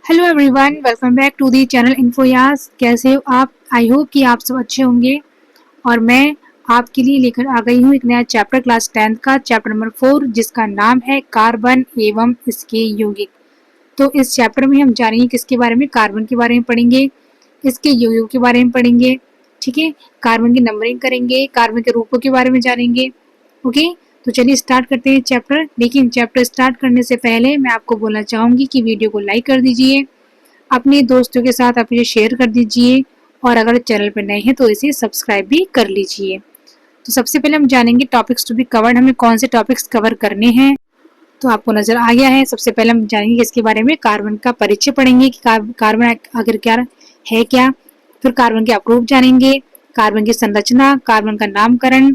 Hello everyone, welcome back to the channel इन्फोयास। कैसे हो आप? आई होप कि आप सब अच्छे होंगे। और मैं आपके लिए लेकर आ गई हूँ एक नया चैप्टर क्लास 10th का चैप्टर नंबर 4, जिसका नाम है कार्बन एवं इसके यौगिक। तो इस चैप्टर में हम जानेंगे किसके बारे में? कार्बन के बारे में पढ़ेंगे, इसके यौगिकों के बारे में पढ़ेंगे। ठीक है, कार्बन की नंबरिंग करेंगे, कार्बन के रूपों के बारे में जानेंगे। ओके, तो चलिए स्टार्ट करते हैं चैप्टर। लेकिन चैप्टर स्टार्ट करने से पहले मैं आपको बोलना चाहूंगी कि वीडियो को लाइक कर दीजिए, अपने दोस्तों के साथ आप इसे शेयर कर दीजिए, और अगर चैनल पर नए हैं तो इसे सब्सक्राइब भी कर लीजिए। तो सबसे पहले हम जानेंगे टॉपिक्स टू बी कवर्ड, हमें कौन से टॉपिक्स कवर करने हैं। तो आपको नजर आ गया है। सबसे पहले हम जानेंगे इसके बारे में, कार्बन का परिचय पढ़ेंगे कि कार्बन आखिर क्या है क्या। फिर कार्बन के अप्रूप जानेंगे, कार्बन की संरचना, कार्बन का नामकरण,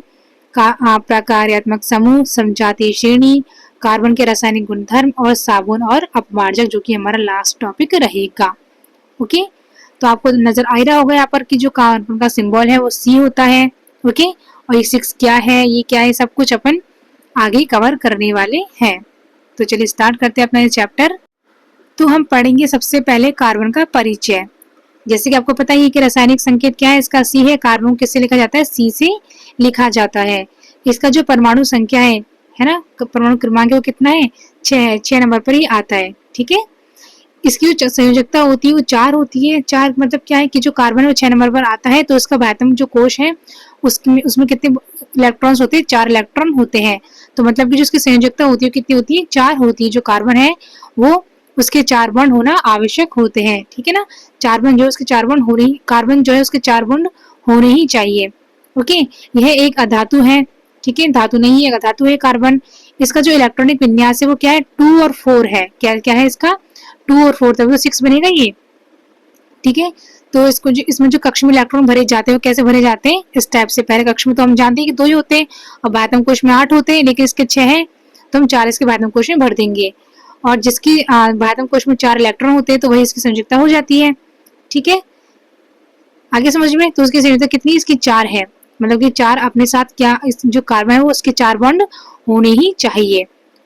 प्रकार्यात्मक समूह, समजातीय श्रेणी, कार्बन के रासायनिक गुणधर्म और साबुन और अपमार्जक, जो कि हमारा लास्ट टॉपिक रहेगा। ओके, तो आपको नजर आ रहा होगा यहाँ पर कि जो कार्बन का सिंबल है वो सी होता है। ओके, और ये 6 क्या है, ये क्या है, सब कुछ अपन आगे कवर करने वाले हैं। तो चलिए स्टार्ट करते हैं अपना ये चैप्टर। तो हम पढ़ेंगे सबसे पहले कार्बन का परिचय। जैसे कि आपको पता ही है कि रासायनिक संकेत क्या है, इसका सी है। कार्बन किससे लिखा जाता है? सी से लिखा जाता है। इसका जो परमाणु संख्या है ना, परमाणु क्रमांक वो कितना है? 6 है। 6 नंबर पर ही आता है। ठीक है, इसकी जो संयोजकता होती है वो 4 होती है। 4 मतलब क्या है कि जो कार्बन है वो 6 नंबर पर आता है, तो उसका वायतम जो कोश है उसमें कितने इलेक्ट्रॉन्स होते हैं? 4 इलेक्ट्रॉन होते हैं। तो मतलब कि जो उसकी संयोजकता होती है कितनी होती है? 4 होती है। जो कार्बन है वो उसके 4 बॉन्ड होना आवश्यक होते हैं। ठीक है ना, 4 बॉन्ड जो उसके 4 बॉन्ड हो रही, कार्बन जो है उसके 4 बॉन्ड होने ही चाहिए। ओके, यह एक अधातु है। ठीक है, धातु नहीं है, अधातु है कार्बन। इसका जो इलेक्ट्रॉनिक विन्यास है वो क्या है? 2 और 4 है। क्या क्या है इसका? 2 और 4, तभी तो 6 बनेगा ये। ठीक है, तो इसमें जो कक्ष में इलेक्ट्रॉन भरे जाते हैं वो कैसे भरे जाते हैं? इस टाइप से। पहले कक्ष में तो हम जानते हैं कि 2 ही होते हैं, और बाह्यतम कोश में 8 होते हैं, लेकिन इसके 6 हैं, तो हम 4 इसके बाह्यतम कोश में भर देंगे। और जिसकी बाह्यतम कोश में 4 इलेक्ट्रॉन होते हैं तो वही इसकी संयोजकता हो जाती है। ठीक है, आगे समझ में? तो उसकी संयोजकता कितनी? इसकी 4 है। मतलब कि 4 अपने साथ क्या, जो कार्बन है वो उसके 4 बॉन्ड होने ही चाहिए।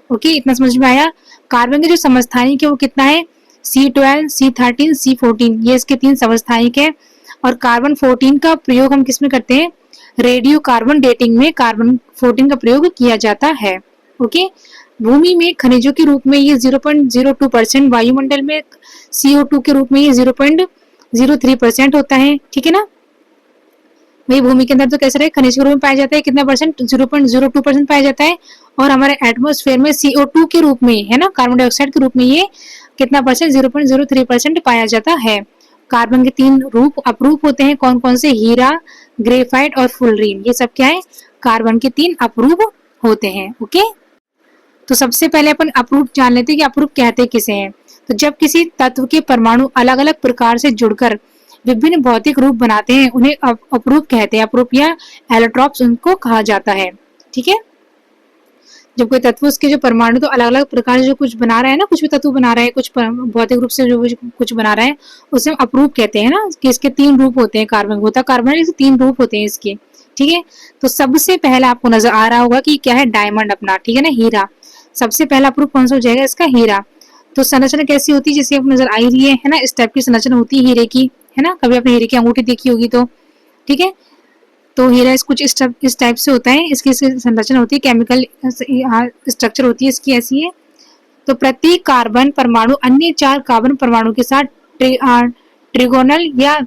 ओके, इतना समझ में आया। कार्बन के जो समस्थानिक है वो कितना है? C12, C13, C14, ये इसके 3 समस्थानिक है। और कार्बन 14 का प्रयोग हम किस में करते हैं? रेडियो कार्बन डेटिंग में कार्बन 14 का प्रयोग किया जाता है। ओके, भूमि में खनिजों के रूप में ये 0.02%, वायुमंडल में CO2 के रूप में ये 0.03% होता है। ठीक है ना, वही भूमि के अंदर तो कैसे रहे, खनिज के रूप में पाया जाता है, कितना परसेंट? 0.02% पाया जाता है। और हमारे एटमोस्फेयर में CO2 के रूप में, है ना, कार्बन डाइऑक्साइड के रूप में ये कितना परसेंट? 0.03% पाया जाता है। कार्बन के 3 रूप अपरूप होते हैं। कौन कौन से? हीरा, ग्रेफाइट और फुलरीन। ये सब क्या है? कार्बन के 3 अपरूप होते हैं। ओके, तो सबसे पहले अपन अपरूप जान लेते हैं कि अपरूप कहते किसे हैं। तो जब किसी तत्व के परमाणु अलग अलग प्रकार से जुड़कर विभिन्न भौतिक रूप बनाते हैं उन्हें अपरूप कहते हैं। अपरूप या एलोट्रॉप्स उनको कहा जाता है। ठीक है, जब कोई तत्व उसके जो परमाणु तो अलग अलग प्रकार से जो कुछ बना रहा है ना, कुछ भी तत्व बना रहा है, कुछ भौतिक रूप से जो कुछ बना रहा है, उसे हम अपरूप कहते हैं ना। कि इसके 3 रूप होते हैं। कार्बन होता कार्बन है, 3 रूप होते हैं इसके। ठीक है, तो सबसे पहला आपको नजर आ रहा होगा कि क्या है? डायमंड अपना। ठीक है ना, हीरा। सबसे पहला प्रूफ कौन सा हो जाएगा? इसका हीरा। तो संरचना कैसी होती है? जैसे आपको नजर आ रही है ना, इस टाइप की संरचना होती है हीरे की, है ना। कभी आपने हीरे की अंगूठी देखी होगी तो। ठीक है, तो हीरा कुछ इस टाइप से होता है। इसकी संरचना होती है, केमिकल स्ट्रक्चर होती है इसकी ऐसी है। तो प्रत्येक कार्बन परमाणु अन्य 4 कार्बन परमाणु के साथ ट्रिगोनल या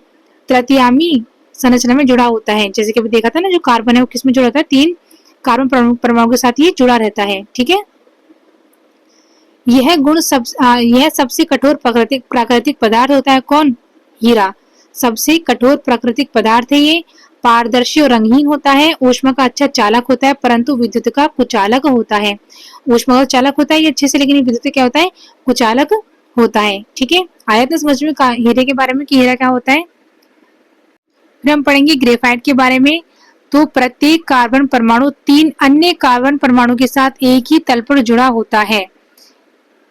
तृतीयामी संरचना में जुड़ा होता है। जैसे कि अभी देखा था ना, जो कार्बन है वो किसमें जुड़ा होता है? 3 कार्बन परमाणु के साथ ये जुड़ा रहता है। ठीक है, यह सबसे कठोर प्राकृतिक पदार्थ होता है। कौन? हीरा सबसे कठोर प्राकृतिक पदार्थ है। ये पारदर्शी और रंगहीन होता है। ऊष्मा का अच्छा चालक होता है, परंतु विद्युत का कुचालक होता है। ऊष्मा का चालक होता है ये अच्छे से, लेकिन विद्युत क्या होता है? कुचालक होता है। ठीक है, आया था समझ में हीरे के बारे में कि हीरा क्या होता है। फिर हम पढ़ेंगे ग्रेफाइट के बारे में। तो प्रत्येक कार्बन परमाणु 3 अन्य कार्बन परमाणु के साथ एक ही तल पर जुड़ा होता है।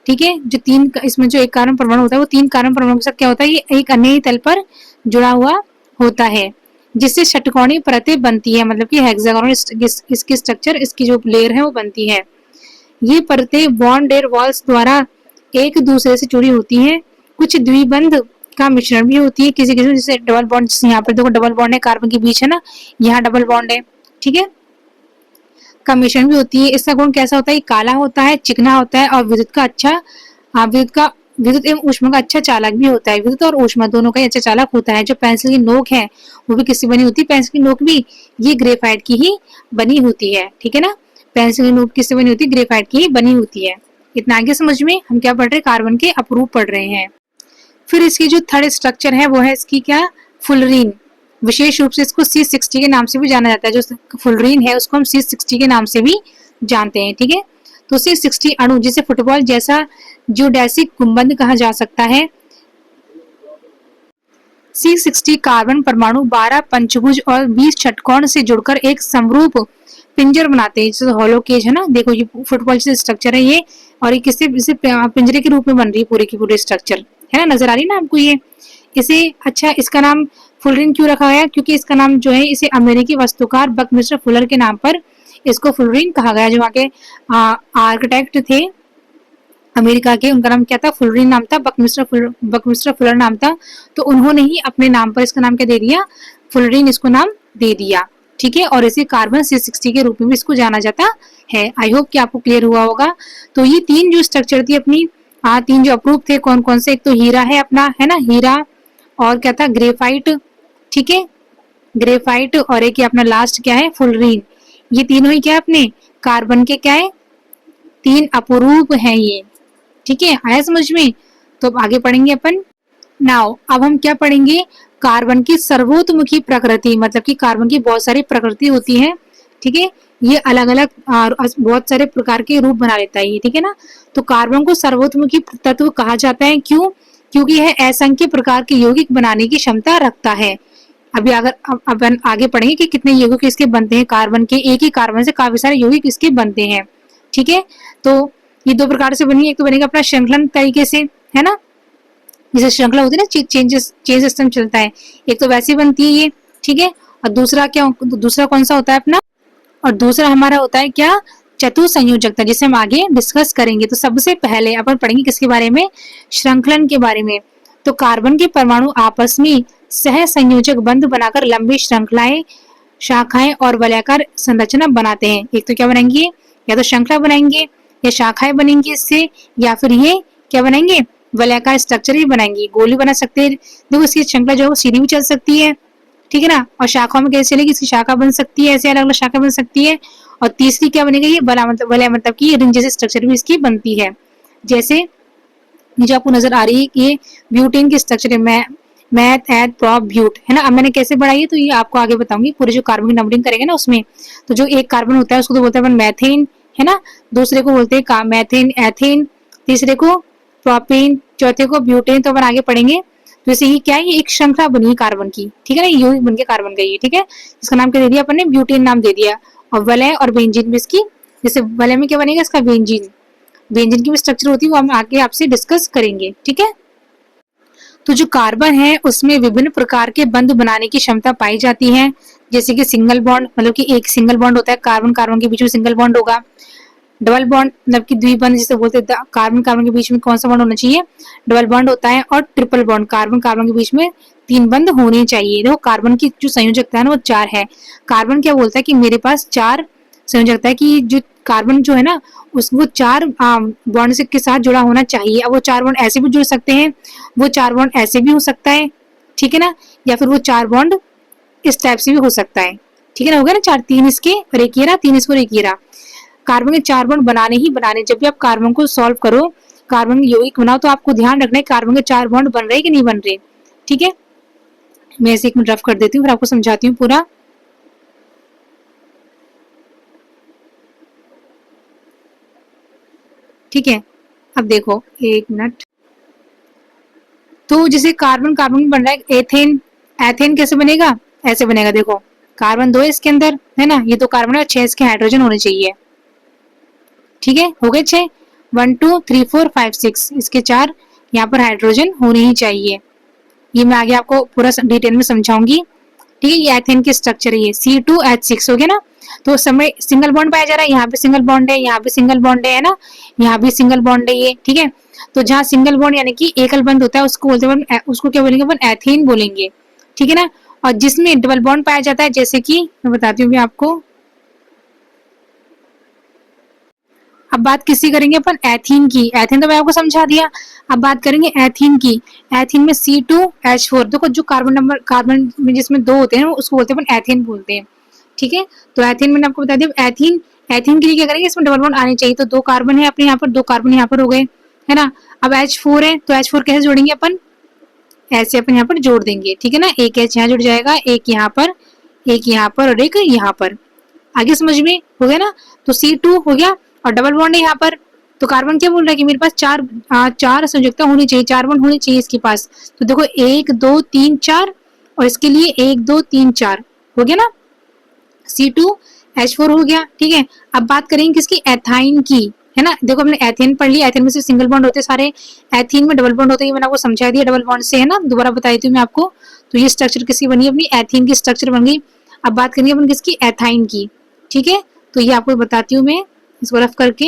ठीक है, जो 3 इसमें जो एक कार्बन परमाणु होता है वो 3 कार्बन परमाणु के साथ क्या होता है? ये एक अन्य ही तल पर जुड़ा हुआ होता है, जिससे षटकोणीय परतें बनती है। मतलब कि हेक्सागोनल इसकी स्ट्रक्चर, इसकी जो लेयर है वो बनती है। ये परतें बॉन्ड एयर वॉल्स द्वारा एक दूसरे से जुड़ी होती हैं कुछ द्विबंध का मिश्रण भी होती है किसी किसी, जैसे डबल बॉन्ड, जैसे यहाँ पर देखो डबल बॉन्ड है कार्बन के बीच है ना, यहाँ डबल बॉन्ड है, ठीक है, का मिश्रण भी होती है। इसका गुण कैसा होता है, काला होता है, चिकना होता है और विद्युत का अच्छा विद्युत एवं ऊष्मा का अच्छा चालक भी होता है। विद्युत और ऊष्मा दोनों का अच्छा चालक होता है। जो पेंसिल की नोक है वो भी किससे बनी होती है, पेंसिल की नोक भी ये ग्रेफाइट की ही बनी होती है, ठीक है ना। पेंसिल की नोक किससे बनी होती है, ग्रेफाइट की ही बनी होती है। इतना आगे समझ में, हम क्या पढ़ रहे हैं, कार्बन के अपरूप पढ़ रहे हैं। फिर इसकी जो थर्ड स्ट्रक्चर है वो है इसकी क्या, फुलरीन। विशेष रूप से इसको C60 के नाम से भी जाना जाता है। जो फुलरीन है उसको हम C60 के नाम से भी जानते हैं, ठीक है। तो C60 अणु जिसे फुटबॉल जैसा जियोडेसिक गुंबद कहा जा सकता है। C60 कार्बन परमाणु 12 पंचभुज और 20 षटकोण से जुड़कर एक समरूप पिंजर बनाते हैं, जैसे हॉलो केज है ना, देखो ये फुटबॉल जैसे स्ट्रक्चर है ये, और ये किससे इसे पिंजरे के रूप में बन रही है पूरी की पूरी स्ट्रक्चर, है ना, नजर आ रही है ना आपको ये। इसे अच्छा इसका नाम फुलरिन क्यों रखा गया, क्योंकि इसका नाम जो है इसे अमेरिकी वास्तुकार बकमिस्टर फुलर के नाम पर इसको फुलरिन कहा गया। जो वहाँ के आर्किटेक्ट थे अमेरिका के, उनका नाम क्या था, फुलरिन नाम था, बकमिस्टर फुलर नाम था। तो उन्होंने ही अपने नाम पर इसका नाम क्या दे दिया, फुलरिन इसको नाम दे दिया, ठीक है। और इसे कार्बन C60 के रूप में भी इसको जाना जाता है। आई होप कि आपको क्लियर हुआ होगा। तो ये तीन जो स्ट्रक्चर थी अपनी, तीन जो अप्रूव थे कौन कौन से, एक तो हीरा है अपना, है ना, हीरा, और क्या था, ग्रेफाइट, ठीक है, ग्रेफाइट, और एक अपना लास्ट क्या है, फुलरीन। ये तीनों ही क्या है अपने कार्बन के क्या है, तीन अपरूप हैं ये, ठीक है, आया समझ में। तो अब आगे पढ़ेंगे अपन। नाउ अब हम क्या पढ़ेंगे, कार्बन की सर्वोतमुखी प्रकृति, मतलब कि कार्बन की बहुत सारी प्रकृति होती है, ठीक है, ये अलग अलग बहुत सारे प्रकार के रूप बना लेता है ये, ठीक है ना। तो कार्बन को सर्वोतमुखी तत्व कहा जाता है, क्यों, क्योंकि यह असंख्य प्रकार के यौगिक बनाने की क्षमता रखता है। अभी अगर अपन आगे पढ़ेंगे कि कितने यौगिक इसके बनते हैं, कार्बन के, एक ही कार्बन से काफी सारे यौगिक इसके बनते हैं, ठीक है। तो ये दो प्रकार से बनी, एक तो बनेगा अपना श्रृंखलन तरीके से, है ना, जैसे श्रृंखला होती है ना, चेन सिस्टम चलता है, एक तो वैसे बनती है ये, ठीक है। और दूसरा क्या, दूसरा कौन सा होता है अपना, और दूसरा हमारा होता है क्या, चतुर संयोजकता, जिसे हम आगे डिस्कस करेंगे। तो सबसे पहले अपन पढ़ेंगे किसके बारे में, श्रृंखलन के बारे में। तो कार्बन के परमाणु आपस में सह संयोजक बंध बनाकर लंबी श्रृंखलाएं, शाखाएं और वलयाकार संरचना बनाते हैं। एक तो क्या बनाएंगे, या तो श्रृंखला बनाएंगे या शाखाएं बनेंगी इससे, या फिर ये क्या बनाएंगे, वलयाकार स्ट्रक्चर भी बनाएंगे, गोली बना सकते हैं। देखो इसकी श्रृंखला जो है सीधी भी चल सकती है, ठीक है ना, और शाखाओं में कैसे चलेगी, इसकी शाखा बन सकती है, ऐसे अलग अलग शाखा बन सकती है। और तीसरी क्या बनेगी, ये वलय मतलब कि रिंग जैसे स्ट्रक्चर भी इसकी बनती है। जैसे जो आपको नजर आ रही है कि ये ब्यूटेन की स्ट्रक्चर है, मैथ एड प्रॉप ब्यूट, है ना। अब मैंने कैसे बढ़ाई है तो ये आपको आगे बताऊंगी, पूरे जो कार्बन की नंबरिंग करेंगे ना उसमें। तो जो एक कार्बन होता है उसको तो बोलते हैं मैथेन, है ना, दूसरे को बोलते हैं मैथेन एथेन, तीसरे को प्रोपेन, चौथे को ब्यूटेन। तो अपन आगे पढ़ेंगे। तो जैसे ये क्या है, ये एक श्रृंखला बनी है कार्बन की, ठीक है ना, यौगिक बन के कार्बन का ये, ठीक है। इसका नाम क्या दे दिया अपन ने, ब्यूटेन नाम दे दिया। और वलय और बेंजीन में इसकी, जैसे वलय में क्या बनेगा इसका, बेंजीन, बेंजीन की भी स्ट्रक्चर होती है वो हम आगे आपसे डिस्कस करेंगे, ठीक है। तो जो कार्बन है उसमें विभिन्न प्रकार के बंध बनाने की क्षमता पाई जाती है, जैसे कि सिंगल बॉन्ड, मतलब कि एक सिंगल बॉन्ड होता है, कार्बन कार्बन के बीच में सिंगल बॉन्ड होगा। डबल बॉन्ड मतलब कि द्विबंध जिसे बोलते हैं, कार्बन कार्बन के बीच में कौन सा बॉन्ड होना चाहिए, डबल बॉन्ड होता है। और ट्रिपल बॉन्ड, कार्बन कार्बन के बीच में 3 बंध होने चाहिए। देखो कार्बन की जो संयोजकता है ना वो 4 है। कार्बन क्या बोलता है कि मेरे पास 4 संयोजकता है, कि जो कार्बन जो है ना उसको 4 बॉन्ड से के साथ जुड़ा होना चाहिए। अब वो 4 बॉन्ड ऐसे भी जुड़ सकते हैं, वो 4 बॉन्ड ऐसे भी हो सकता है, ठीक है ना, या फिर वो 4 बॉन्ड इस टाइप से भी हो सकता है, ठीक है ना, हो गया ना 4, 3 इसके और एक ये रहा, 3 इसको और एक ये रहा। कार्बन के 4 बॉन्ड बनाने ही बनाने। जब भी आप कार्बन को सॉल्व करो, कार्बन यौगिक बनाओ, तो आपको ध्यान रखना है कार्बन के 4 बॉन्ड बन रहे कि नहीं बन रहे, ठीक है। मैं इसे एक मिनट रफ कर देती हूँ फिर आपको समझाती हूँ पूरा। ठीक है, अब देखो एक मिनट। तो जैसे कार्बन कार्बन बन रहा है एथेन, एथेन कैसे बनेगा, ऐसे बनेगा, देखो कार्बन 2 है इसके अंदर, है ना, ये तो कार्बन है, 6 इसके हाइड्रोजन होने चाहिए, ठीक है, हो गए 6, 1 2 3 4 5 6 इसके 4 यहाँ पर हाइड्रोजन होने ही चाहिए। ये मैं आगे आपको पूरा डिटेल में समझाऊंगी, ठीक है। ये एथेन की स्ट्रक्चर है, ये C2H6 हो गया ना। तो समय सिंगल बॉन्ड पाया जा रहा है, यहाँ पे सिंगल बॉन्ड है, यहाँ पे सिंगल बॉन्ड है ना, यहाँ भी सिंगल बॉन्ड है ये, ठीक है। तो जहाँ सिंगल बॉन्ड यानी कि एकल बंध होता है उसको बोलते हैं, उसको क्या बोलेंगे अपन, एथेन बोलेंगे, ठीक है ना। और जिसमें डबल बॉन्ड पाया जाता है, जैसे कि मैं बताती हूँ आपको, अब बात किसी करेंगे अपन, एथीन की। एथीन तो मैं आपको समझा दिया, अब बात करेंगे एथीन की। एथीन में C2H4, देखो जो कार्बन नंबर, कार्बन में जिसमें 2 होते हैं उसको बोलते हैं अपन एथीन बोलते हैं, ठीक है। तो एथीन मैंने आपको बता दिया। एथीन, एथीन के लिए क्या करेंगे, इसमें डबल बॉन्ड आने चाहिए, तो 2 कार्बन है अपने यहाँ पर, 2 कार्बन यहाँ पर हो गए, है ना। अब H4 है, तो H4 कैसे जोड़ेंगे अपन, ऐसे अपन यहाँ पर जोड़ देंगे, ठीक है ना। एक H यहाँ जुड़ जाएगा, एक यहाँ पर, एक यहाँ पर और एक यहाँ पर। आगे समझ में हो गया ना। तो C2 हो गया और डबल बॉन्ड है यहाँ पर। तो कार्बन क्या बोल रहा है कि मेरे पास चार संयुक्ता होनी चाहिए, 4 बॉन्ड होने चाहिए इसके पास। तो देखो 1 2 3 4 और इसके लिए 1 2 3 4 हो गया ना, C2H4 हो गया, ठीक है। अब बात करेंगे किसकी, एथाइन की, है ना। देखो हमने एथेन पढ़ लिया, एथेन में से सिंगल बॉन्ड होते सारे, एथीन में डबल बॉन्ड होते हैं, मैंने आपको समझा दिया डबल बॉन्ड से, है ना, दोबारा बताई थी मैं आपको। तो ये स्ट्रक्चर किसकी बनी, अपनी एथीन की स्ट्रक्चर बन गई। अब बात करेंगे अपन किसकी, एथाइन की, ठीक है। तो ये आपको बताती हूँ मैं इसको रफ करके।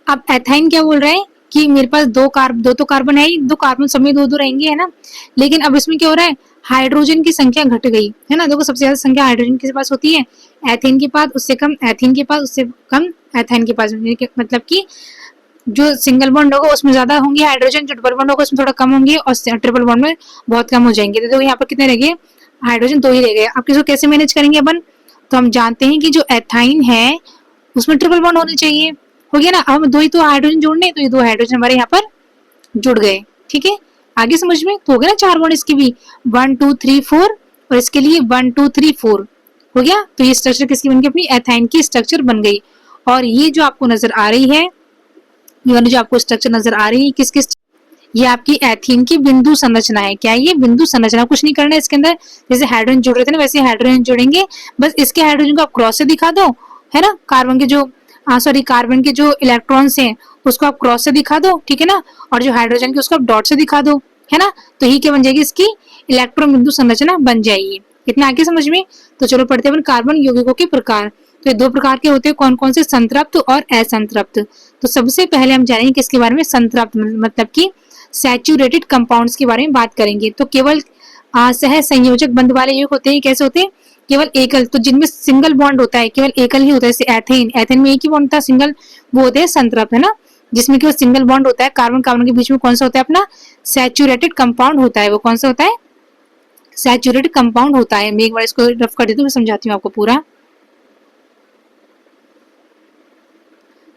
अब एथाइन क्या बोल रहा है कि मेरे पास दो तो कार्बन है, 2 कार्बन सब में 2 रहेंगे, है ना। लेकिन अब इसमें क्या हो रहा है, हाइड्रोजन की संख्या घट गई, है ना। देखो सबसे ज्यादा संख्या हाइड्रोजन के पास होती है, एथेन के पास उससे कम, एथीन के पास उससे कम, एथाइन के पास, मतलब कि जो सिंगल बॉन्ड होगा उसमें ज्यादा होंगे हाइड्रोजन, जो डबल बॉन्ड होगा उसमें थोड़ा कम होंगे, और ट्रिपल बॉन्ड में बहुत कम हो जाएंगे। तो देखो यहाँ पर कितने रह गए, हाइड्रोजन 2 ही रह गए। अब किसको कैसे मैनेज करेंगे अपन, तो हम जानते हैं कि जो एथाइन है उसमें ट्रिपल बॉन्ड होने चाहिए, हो गया ना। अब हम 2 ही तो हाइड्रोजन जोड़ने, तो ये 2 हाइड्रोजन हमारे यहाँ पर जुड़ गए, ठीक है। आगे समझ में तो हो गया ना, 4 बॉन्ड इसकी भी, 1 2 3 4 और इसके लिए 1 2 3 4 हो गया। तो ये स्ट्रक्चर किसकी बन गई, अपनी एथाइन की स्ट्रक्चर बन गई। और ये जो आपको नजर आ रही है, ये वाली जो आपको स्ट्रक्चर नजर आ रही है किस किस, ये आपकी एथीन की बिंदु संरचना है। क्या ये बिंदु संरचना, कुछ नहीं करना है इसके अंदर। जैसे हाइड्रोजन जुड़ रहे थे ना, वैसे हाइड्रोजन जुड़ेंगे, बस इसके हाइड्रोजन को आप क्रॉस से दिखा दो, है ना। कार्बन के जो कार्बन के जो इलेक्ट्रॉन्स हैं उसको आप क्रॉस से दिखा दो, ठीक है ना। और जो हाइड्रोजन के उसको आप डॉट से दिखा दो, है ना। तो ये क्या बन जाएगी, इसकी इलेक्ट्रॉन बिंदु संरचना बन जाएगी। इतना आगे समझ में। तो चलो पढ़ते हैं कार्बन यौगिकों के प्रकार। तो ये 2 प्रकार के होते हैं, कौन कौन से, संतृप्त और असंतृप्त। तो सबसे पहले हम जानेंगे किसके बारे में, संतृप्त, मतलब कि सैचुरेटेड कंपाउंड्स के बारे में बात करेंगे। तो केवल सह संयोजक बंध वाले युग होते हैं, कैसे होते हैं, केवल एकल, तो जिनमें सिंगल बॉन्ड होता है, केवल एकल ही होता है, जैसे एथेन, एथेन में एक ही बॉन्ड था सिंगल, वो होते हैं संतृप्त, है ना। जिसमें केवल सिंगल बॉन्ड होता है, कार्बन कार्बन के बीच में कौन सा होता है, अपना सैचुरेटेड कंपाउंड होता है। वो कौन सा होता है, सैचुरेटेड कंपाउंड होता है। मैं एक बार इसको रफ कर देती हूँ, समझाती हूँ आपको पूरा।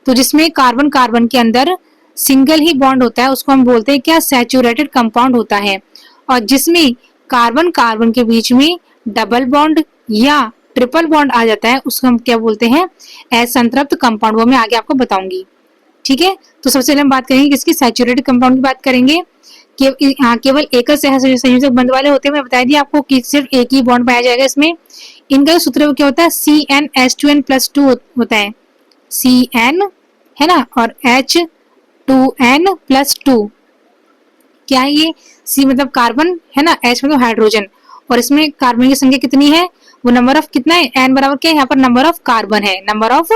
तो जिसमें कार्बन कार्बन के अंदर सिंगल ही बॉन्ड होता है उसको हम बोलते हैं क्या, सैचुरेटेड कंपाउंड होता है। और जिसमें कार्बन कार्बन के बीच में डबल बॉन्ड या ट्रिपल बॉन्ड आ जाता है उसको हम क्या बोलते हैं, असंतृप्त कंपाउंड। वो मैं आगे आपको बताऊंगी, ठीक है। तो सबसे पहले हम बात करेंगे किसकी, सैचुरेटेड कंपाउंड की बात करेंगे। केवल एकल संयोजक बंध वाले होते हैं। मैं बता दिया आपको कि सिर्फ एक ही बॉन्ड पाया जाएगा इसमें। इनका सूत्र क्या होता है, CnH2n+2 होता है, Cn, है ना, और H2n+2। क्या है ये, C मतलब कार्बन, है ना, H मतलब हाइड्रोजन, और इसमें कार्बन की संख्या कितनी है, वो नंबर ऑफ कितना है, N बराबर क्या है, यहाँ पर नंबर ऑफ कार्बन है, नंबर ऑफ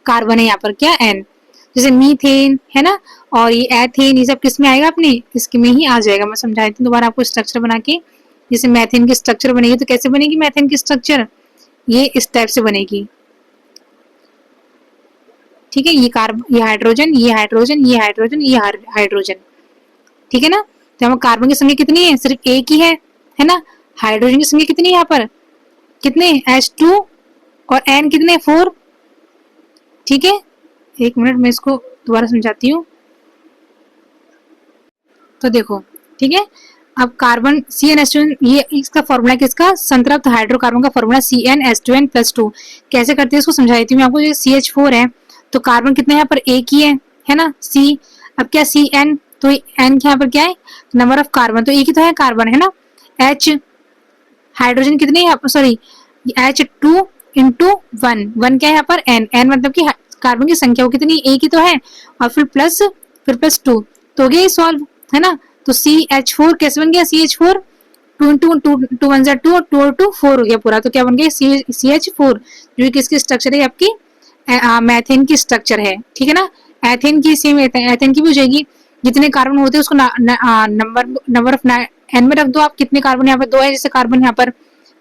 कार्बन है यहाँ पर क्या, N। जैसे मीथेन, है ना, और ये एथेन, ये सब किस में आएगा, अपने इसके में ही आ जाएगा। मैं समझा देती हूँ दोबारा आपको स्ट्रक्चर बना के। जैसे मैथेन की स्ट्रक्चर बनेगी, तो कैसे बनेगी मैथेन की स्ट्रक्चर, ये इस टाइप से बनेगी, ठीक है। ये हाइड्रोजन, ये हाइड्रोजन, ये हाइड्रोजन, ये हाइड्रोजन, ठीक है ना। तो यहाँ कार्बन की संख्या कितनी है, सिर्फ एक ही है ना। हाइड्रोजन की संख्या कितनी है यहाँ पर, कितने, H2 और N कितने, 4, ठीक है। एक मिनट मैं इसको दोबारा समझाती हूँ। तो देखो, ठीक है। अब कार्बन CnH2n, ये इसका फॉर्मूला किसका, संतृप्त हाइड्रोकार्बन का फॉर्मूला CnH2n+2। कैसे करते हैं इसको समझा देती हूँ मैं आपको। ये CH4 है, तो कार्बन कितने यहाँ पर, एक ही है ना, C। अब क्या Cn, तो N यहाँ पर क्या है, नंबर ऑफ कार्बन, तो एक ही तो है कार्बन, है ना। H, हाइड्रोजन कितने, सॉरी, H2 इंटू 1 क्या है यहाँ पर, N मतलब कि कार्बन की संख्या वो कितनी, एक ही तो है, और फिर प्लस 2, तो हो गया ये सॉल्व, है ना। तो CH4 कैसे बन गया, CH4 two into two one जा टू और टू और टू 4 हो गया पूरा, तो क्या बन गया CH4, जो कि किसकी स्ट्रक्चर है आपकी मैथेन की स्ट्रक्चर है, ठीक है ना। एथेन की सेम एथेन की भी हो जाएगी, जितने कार्बन होते हैं उसको नंबर ऑफ एन में रख दो आप, कितने कार्बन यहाँ पे 2 है जैसे कार्बन यहाँ पर,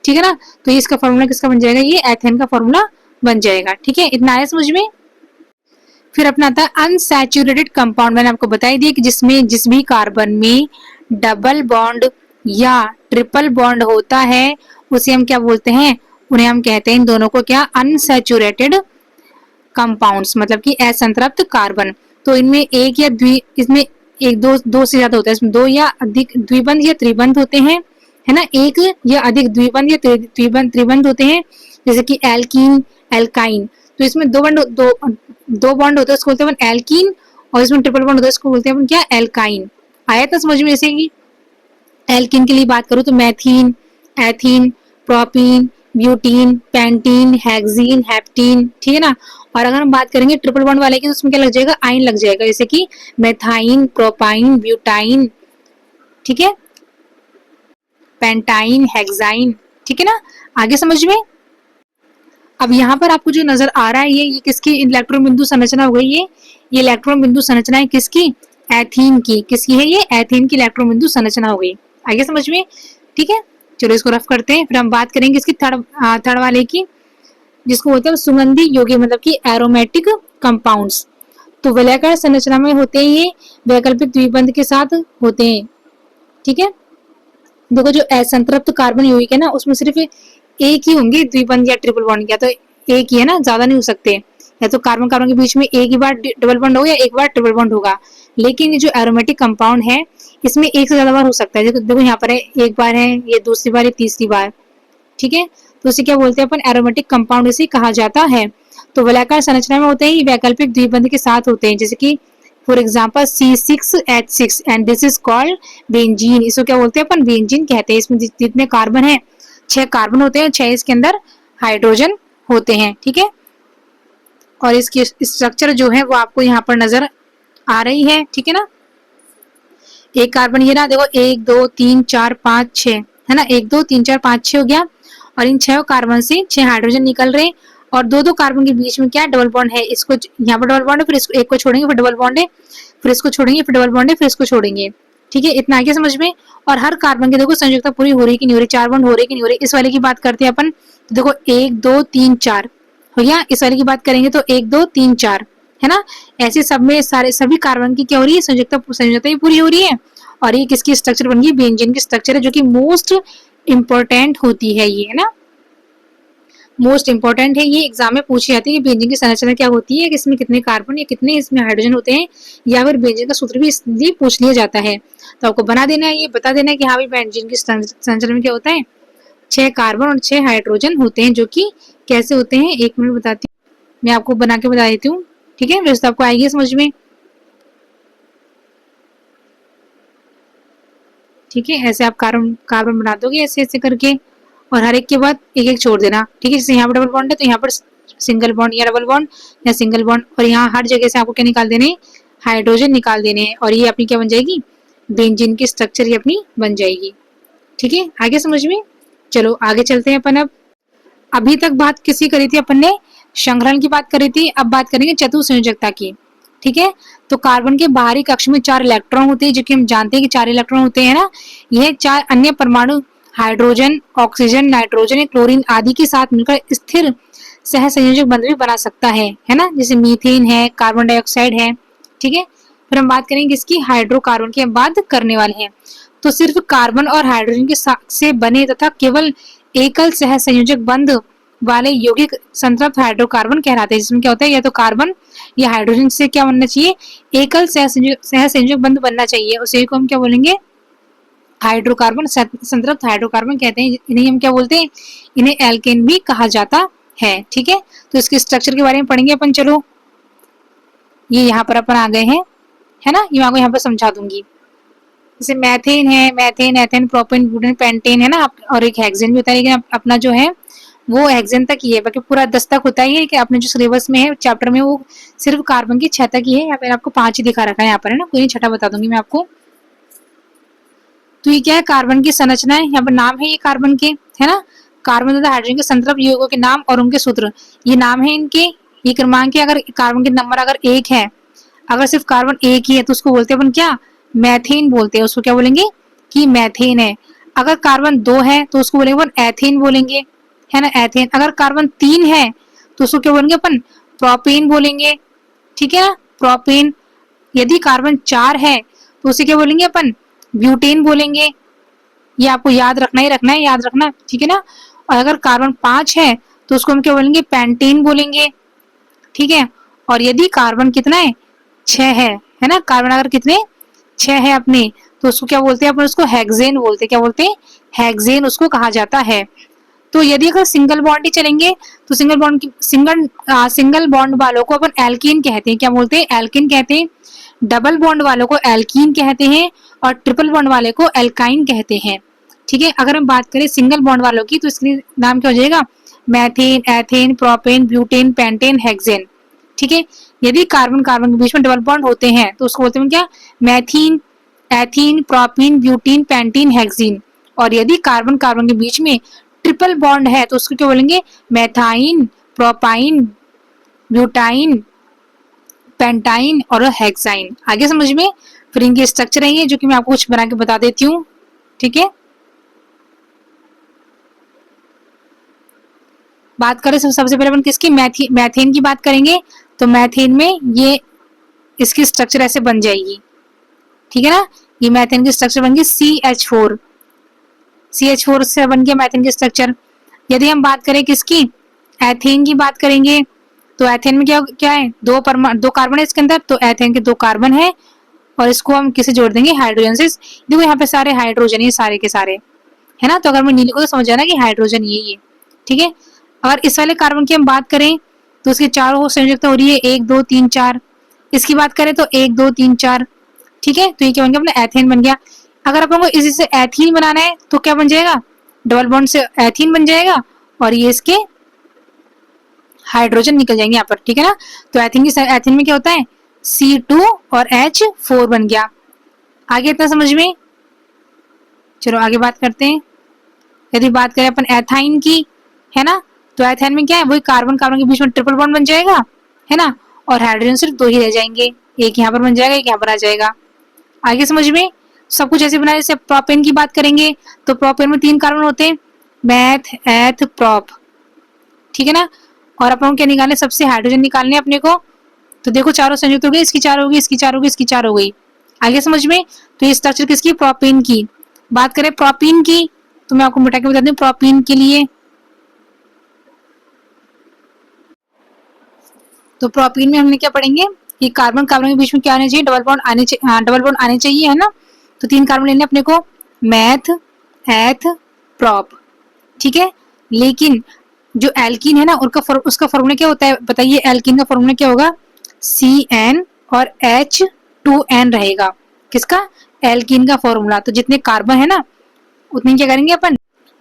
ठीक है ना। तो इसका फॉर्मूला किसका बन जाएगा, ये एथेन का फॉर्मूला बन जाएगा, ठीक है। इतना आया समझ में। फिर अपना आता है अनसैचुरेटेड कंपाउंड, मैंने आपको बताई दिया कि जिसमें जिस भी कार्बन में डबल बॉन्ड या ट्रिपल बॉन्ड होता है उसे हम क्या बोलते हैं, उन्हें हम कहते हैं इन दोनों को क्या, अनसैचुरेटेड कंपाउंड्स, मतलब कि असंतृप्त कार्बन। तो इनमें एक या इसमें एक दो से ज्यादा होता है, इसमें 2 या अधिक द्विबंध या त्रिबंध होते हैं, है ना। एक या अधिक द्विबंध या त्रिबंध होते हैं, जैसे कि एल्कीन, एल्काइन। तो इसमें दो बॉन्ड होते हैं उसको बोलते हैं एल्कीन, और इसमें ट्रिपल बॉन्ड होता है उसको बोलते हैं क्या, एल्काइन। आया था समझ में। जैसे कि एल्कीन के लिए बात करूं तो methene, ethene, propene, butene, pentene, hexene, heptene, ठीक है ना। और अगर हम बात करेंगे ट्रिपल बॉन्ड वाले की तो उसमें क्या लग जाएगा, आइन लग जाएगा, जैसे कि मेथाइन, प्रोपाइन, ब्यूटाइन, ठीक है, पेंटाइन, हेक्साइन, ठीक है ना। आगे समझ में। अब यहाँ पर आपको जो नजर आ रहा है ये किसकी इलेक्ट्रॉन बिंदु संरचना हो गई, ये इलेक्ट्रॉन बिंदु संरचना है किसकी, एथीन की। किसकी है ये, एथीन की इलेक्ट्रॉन बिंदु संरचना हो गई। आगे समझ में, ठीक है। चलो इसको रफ करते हैं, फिर हम बात करेंगे इसकी थर्ड वाले की, जिसको बोलते हैं सुगंधी यौगिक, मतलब कि एरोमेटिक कंपाउंड्स। तो वलयाकार संरचना में होते हैं, ये वैकल्पिक द्विबंध के साथ होते हैं, ठीक है। देखो जो असंतृप्त कार्बन यौगिक है ना उसमें सिर्फ एक ही होंगे द्विबंध या ट्रिपल बॉन्ड, या तो एक ही है ना, ज्यादा नहीं हो सकते, या तो कार्बन कार्बन के बीच में एक ही बार डबल बॉन्ड होगा या एक बार ट्रिपल बॉन्ड होगा। लेकिन ये जो एरोमेटिक कंपाउंड है इसमें एक से ज्यादा बार हो सकता है। देखो यहाँ पर है, एक बार है, ये दूसरी बार, ये तीसरी बार, ठीक है। तो उसे क्या बोलते हैं अपन, एरोमेटिक कंपाउंड इसे कहा जाता है। तो वलयाकार संरचना में होते हैं, वैकल्पिक द्विबंध के साथ होते हैं, जैसे कि for example C6H6 and this is called benzene. इसको क्या बोलते हैं अपन, बेंजीन कहते हैं। इसमें जितने कार्बन है 6 कार्बन होते हैं, 6 इसके अंदर हाइड्रोजन होते हैं, ठीक है। और इसकी स्ट्रक्चर जो है वो आपको यहाँ पर नजर आ रही है, ठीक है ना। एक कार्बन ये ना, देखो 1 2 3 4 5 6 है ना, 1 2 3 4 5 6 हो गया, और इन 6 कार्बन से 6 हाइड्रोजन निकल रहे, और दो कार्बन के बीच में क्या डबल बॉन्ड है, इसको यहाँ पर डबल बॉन्ड है, फिर इसको एक को छोड़ेंगे, फिर डबल बॉन्ड है, फिर इसको छोड़ेंगे, फिर डबल बॉन्ड है, फिर इसको छोड़ेंगे, ठीक है। इतना आगे समझ में। और हर कार्बन की देखो संयुक्ता पूरी हो रही कि नहीं हो रही, 4 बॉन्ड हो रही कि नहीं हो रही। इस वाले की बात करते हैं अपन, तो देखो 1 2 3 4 हो गया। इस वाले की बात करेंगे तो 1 2 3 4 है ना। ऐसे सब में सारे सभी कार्बन की क्या हो रही है, संयुक्ता पूरी हो रही है। और ये किसकी स्ट्रक्चर बन गई, बेंजीन की स्ट्रक्चर है, जो कि मोस्ट इंपॉर्टेंट होती है ये, है ना, मोस्ट इंपॉर्टेंट है। ये एग्जाम में पूछी जाती है कि बेंजीन की संरचना क्या होती है, कि इसमें कितने कार्बन या कितने इसमें हाइड्रोजन होते हैं, या फिर बेंजीन का सूत्र भी इसलिए पूछ लिया जाता है। तो आपको बना देना है, ये बता देना है कि हाँ भाई बेंजीन की संरचना में क्या होता है, 6 कार्बन और 6 हाइड्रोजन होते हैं, जो कि कैसे होते हैं, 1 मिनट बताती हूँ, मैं आपको बना के बता देती हूँ, ठीक है। वैसे आपको आएगी समझ में, ठीक है। ऐसे आप कार्बन बना दोगे ऐसे ऐसे करके, और हर एक के बाद एक एक छोड़ देना, ठीक है। जैसे यहाँ पर डबल बॉन्ड है तो यहाँ पर सिंगल बॉन्ड या डबल बॉन्ड या सिंगल बॉन्ड, और यहाँ हर जगह से आपको क्या निकाल देने, हाइड्रोजन निकाल देने हैं, और ये अपनी क्या बन जाएगी, बेंजीन की स्ट्रक्चर ये अपनी बन जाएगी, ठीक है। आगे समझ में। चलो आगे चलते हैं अपन। अब अभी तक बात किसी करी थी अपन ने, संग्रहण की बात करी थी, अब बात करेंगे चतुसंयोजकता की, ठीक है। तो कार्बन के बाहरी कक्ष में 4 इलेक्ट्रॉन होते हैं, जो कि हम जानते हैं कि 4 इलेक्ट्रॉन होते हैं ना। यह 4 अन्य परमाणु हाइड्रोजन, ऑक्सीजन, नाइट्रोजन, क्लोरीन आदि के साथ मिलकर स्थिर सहसंयोजक बंध भी बना सकता है ना, जैसे मीथेन है, कार्बन डाइऑक्साइड है, ठीक है। फिर हम बात करेंगे इसकी हाइड्रोकार्बन की, हम बात करने वाले हैं। तो सिर्फ कार्बन और हाइड्रोजन के से बने तथा केवल एकल सहसंयोजक बंध वाले यौगिक संतृप्त हाइड्रोकार्बन कहलाते हैं, जिसमें क्या होता है, या तो कार्बन या हाइड्रोजन से क्या बनना चाहिए, एकल सहसंयोजक बंध बनना चाहिए, उसे को हम क्या बोलेंगे, हाइड्रोकार्बन, संतृप्त हाइड्रोकार्बन कहते हैं। इन्हें हम क्या बोलते हैं, इन्हें एल्केन भी कहा जाता है, ठीक है। तो इसके स्ट्रक्चर के बारे में पढ़ेंगे अपन। चलो ये यहाँ पर अपन आ गए हैं, है ना, ये मैं आपको यहाँ पर समझा दूंगी। जैसे मैथेन है, methane, ethane, propane, butane, pentane, है ना, और एक हेक्सेन भी होता है, लेकिन अपना जो है वो हेक्सेन तक ही है, बाकी पूरा 10 तक होता ही है, कि अपने जो सिलेबस में है चैप्टर में वो सिर्फ कार्बन की 6 तक ही है। यहाँ पर आपको 5 ही दिखा रखा है यहाँ पर, है ना, कोई नहीं, छठा बता दूंगी मैं आपको। तो ये क्या है, कार्बन की संरचना है, यहाँ पर नाम है ये कार्बन के, है ना। कार्बन तथा हाइड्रोजन के संतरफ यौगिकों के नाम और उनके सूत्र, ये नाम है इनके, ये क्रमांक है। अगर कार्बन के नंबर अगर 1 है, अगर सिर्फ कार्बन 1 ही है तो उसको बोलते हैं अपन क्या, मैथेन बोलते हैं, उसको क्या बोलेंगे कि मैथेन है। अगर कार्बन 2 है तो उसको बोलेंगे अपन एथेन बोलेंगे, है ना, एथेन। अगर कार्बन 3 है तो उसको क्या बोलेंगे अपन, प्रोपेन बोलेंगे, ठीक है ना, प्रोपेन। यदि कार्बन 4 है तो उसे क्या बोलेंगे अपन, ब्यूटेन बोलेंगे। ये आपको याद रखना ही रखना है, याद रखना, ठीक है ना। और अगर कार्बन 5 है तो उसको हम क्या बोलेंगे, पेंटेन बोलेंगे, ठीक है। और यदि कार्बन कितना है, 6 है ना, कार्बन अगर कितने 6 है अपने, तो उसको क्या बोलते हैं अपन, उसको हेक्सेन बोलते हैं, क्या बोलते हैं, हेक्सेन उसको कहा जाता है। तो यदि अगर सिंगल बॉन्ड ही चलेंगे तो सिंगल बॉन्ड वालों को अपन एल्कीन कहते हैं, क्या बोलते हैं, एल्कीन कहते हैं। डबल बॉन्ड वालों को एल्कीन कहते हैं और ट्रिपल बॉन्ड वाले को एल्काइन कहते हैं, ठीक है। अगर हम बात करें सिंगल बॉन्ड वालों की तो इसके नाम क्या हो जाएगा, methane, ethane, propane, butane, pentane, hexane, ठीक है। यदि कार्बन कार्बन के बीच में डबल बॉन्ड होते हैं तो उसको बोलते हैं क्या, methene, ethene, propene, butene, pentene, hexene. और यदि कार्बन कार्बन के बीच में ट्रिपल बॉन्ड है तो उसको क्या बोलेंगे, मैथाइन, प्रोपाइन, ब्यूटाइन, पेंटाइन और हेक्साइन। आगे समझ में। फिर इनके स्ट्रक्चर है ये, जो कि मैं आपको कुछ बना के बता देती हूँ, ठीक है। बात करें सबसे पहले अपन किसकी, मैथेन की बात करेंगे। तो मैथेन में ये इसकी स्ट्रक्चर ऐसे बन जाएगी, ठीक है ना। ये मैथेन की स्ट्रक्चर बन गई CH4, CH4 से बन गया मैथेन की स्ट्रक्चर। यदि हम बात करें किसकी, एथेन की बात करेंगे, तो एथेन में क्या क्या है, दो कार्बन है इसके अंदर, तो एथेन के 2 कार्बन है और इसको हम किसे जोड़ देंगे, हाइड्रोजन से। देखो यहाँ पे सारे हाइड्रोजन ही सारे के सारे, है ना। तो अगर मैं नीले को तो समझ जाना कि हाइड्रोजन ये, ठीक है। अगर इस वाले कार्बन की हम बात करें तो उसके चारों संयुक्त हो रही है 1 2 3 4। इसकी बात करें तो 1 2 3 4, ठीक है। तो ये क्या बन गया, अपना एथेन बन गया। अगर अपन को इसी से एथीन बनाना है तो क्या बन जाएगा, डबल बॉन्ड से एथीन बन जाएगा और ये इसके हाइड्रोजन निकल जाएंगे यहाँ पर, ठीक है ना। तो एथीन में क्या होता है, C2 और H4 बन गया। आगे इतना समझ में। चलो आगे बात करते हैं। यदि बात करें अपन एथाइन की, है ना, तो एथाइन में क्या है, वही कार्बन कार्बन के बीच में ट्रिपल बॉन्ड बन जाएगा, है ना। और हाइड्रोजन सिर्फ 2 ही रह जाएंगे, एक यहाँ पर बन जाएगा, एक यहाँ पर आ जाएगा। आगे समझ में। सब कुछ ऐसे बना, जैसे प्रोपेन की बात करेंगे तो प्रोपेन में 3 कार्बन होते हैं, मैथ, एथ, प्रोप, ठीक है ना। और अपन को क्या निकालने, सबसे हाइड्रोजन निकालने अपने को। तो देखो चारों संयुक्त हो गए, इसकी 4 हो गई, इसकी 4 हो गई, इसकी 4 हो गई। आगे समझ में। तो ये स्ट्रक्चर किसकी, प्रोपेन की। बात करें प्रोपीन की तो मैं आपको मिटा के बता दूं, प्रोपीन के लिए तो प्रोपीन में हमने क्या पढ़ेंगे कि कार्बन कार्बन के बीच में क्या आना चाहिए, डबल बॉन्ड आने चाहिए, हाँ डबल बॉन्ड आने चाहिए, है ना। तो 3 कार्बन लेने अपने को, मैथ, एथ, प्रोप, ठीक है। लेकिन जो एल्कीन है ना उसका फॉर्मूला क्या होता है बताइए, एल्कीन का फॉर्मूला क्या होगा, CN और H2N रहेगा। किसका, एल्कीन का फॉर्मूला। तो जितने कार्बन है ना उतने क्या करेंगे अपन,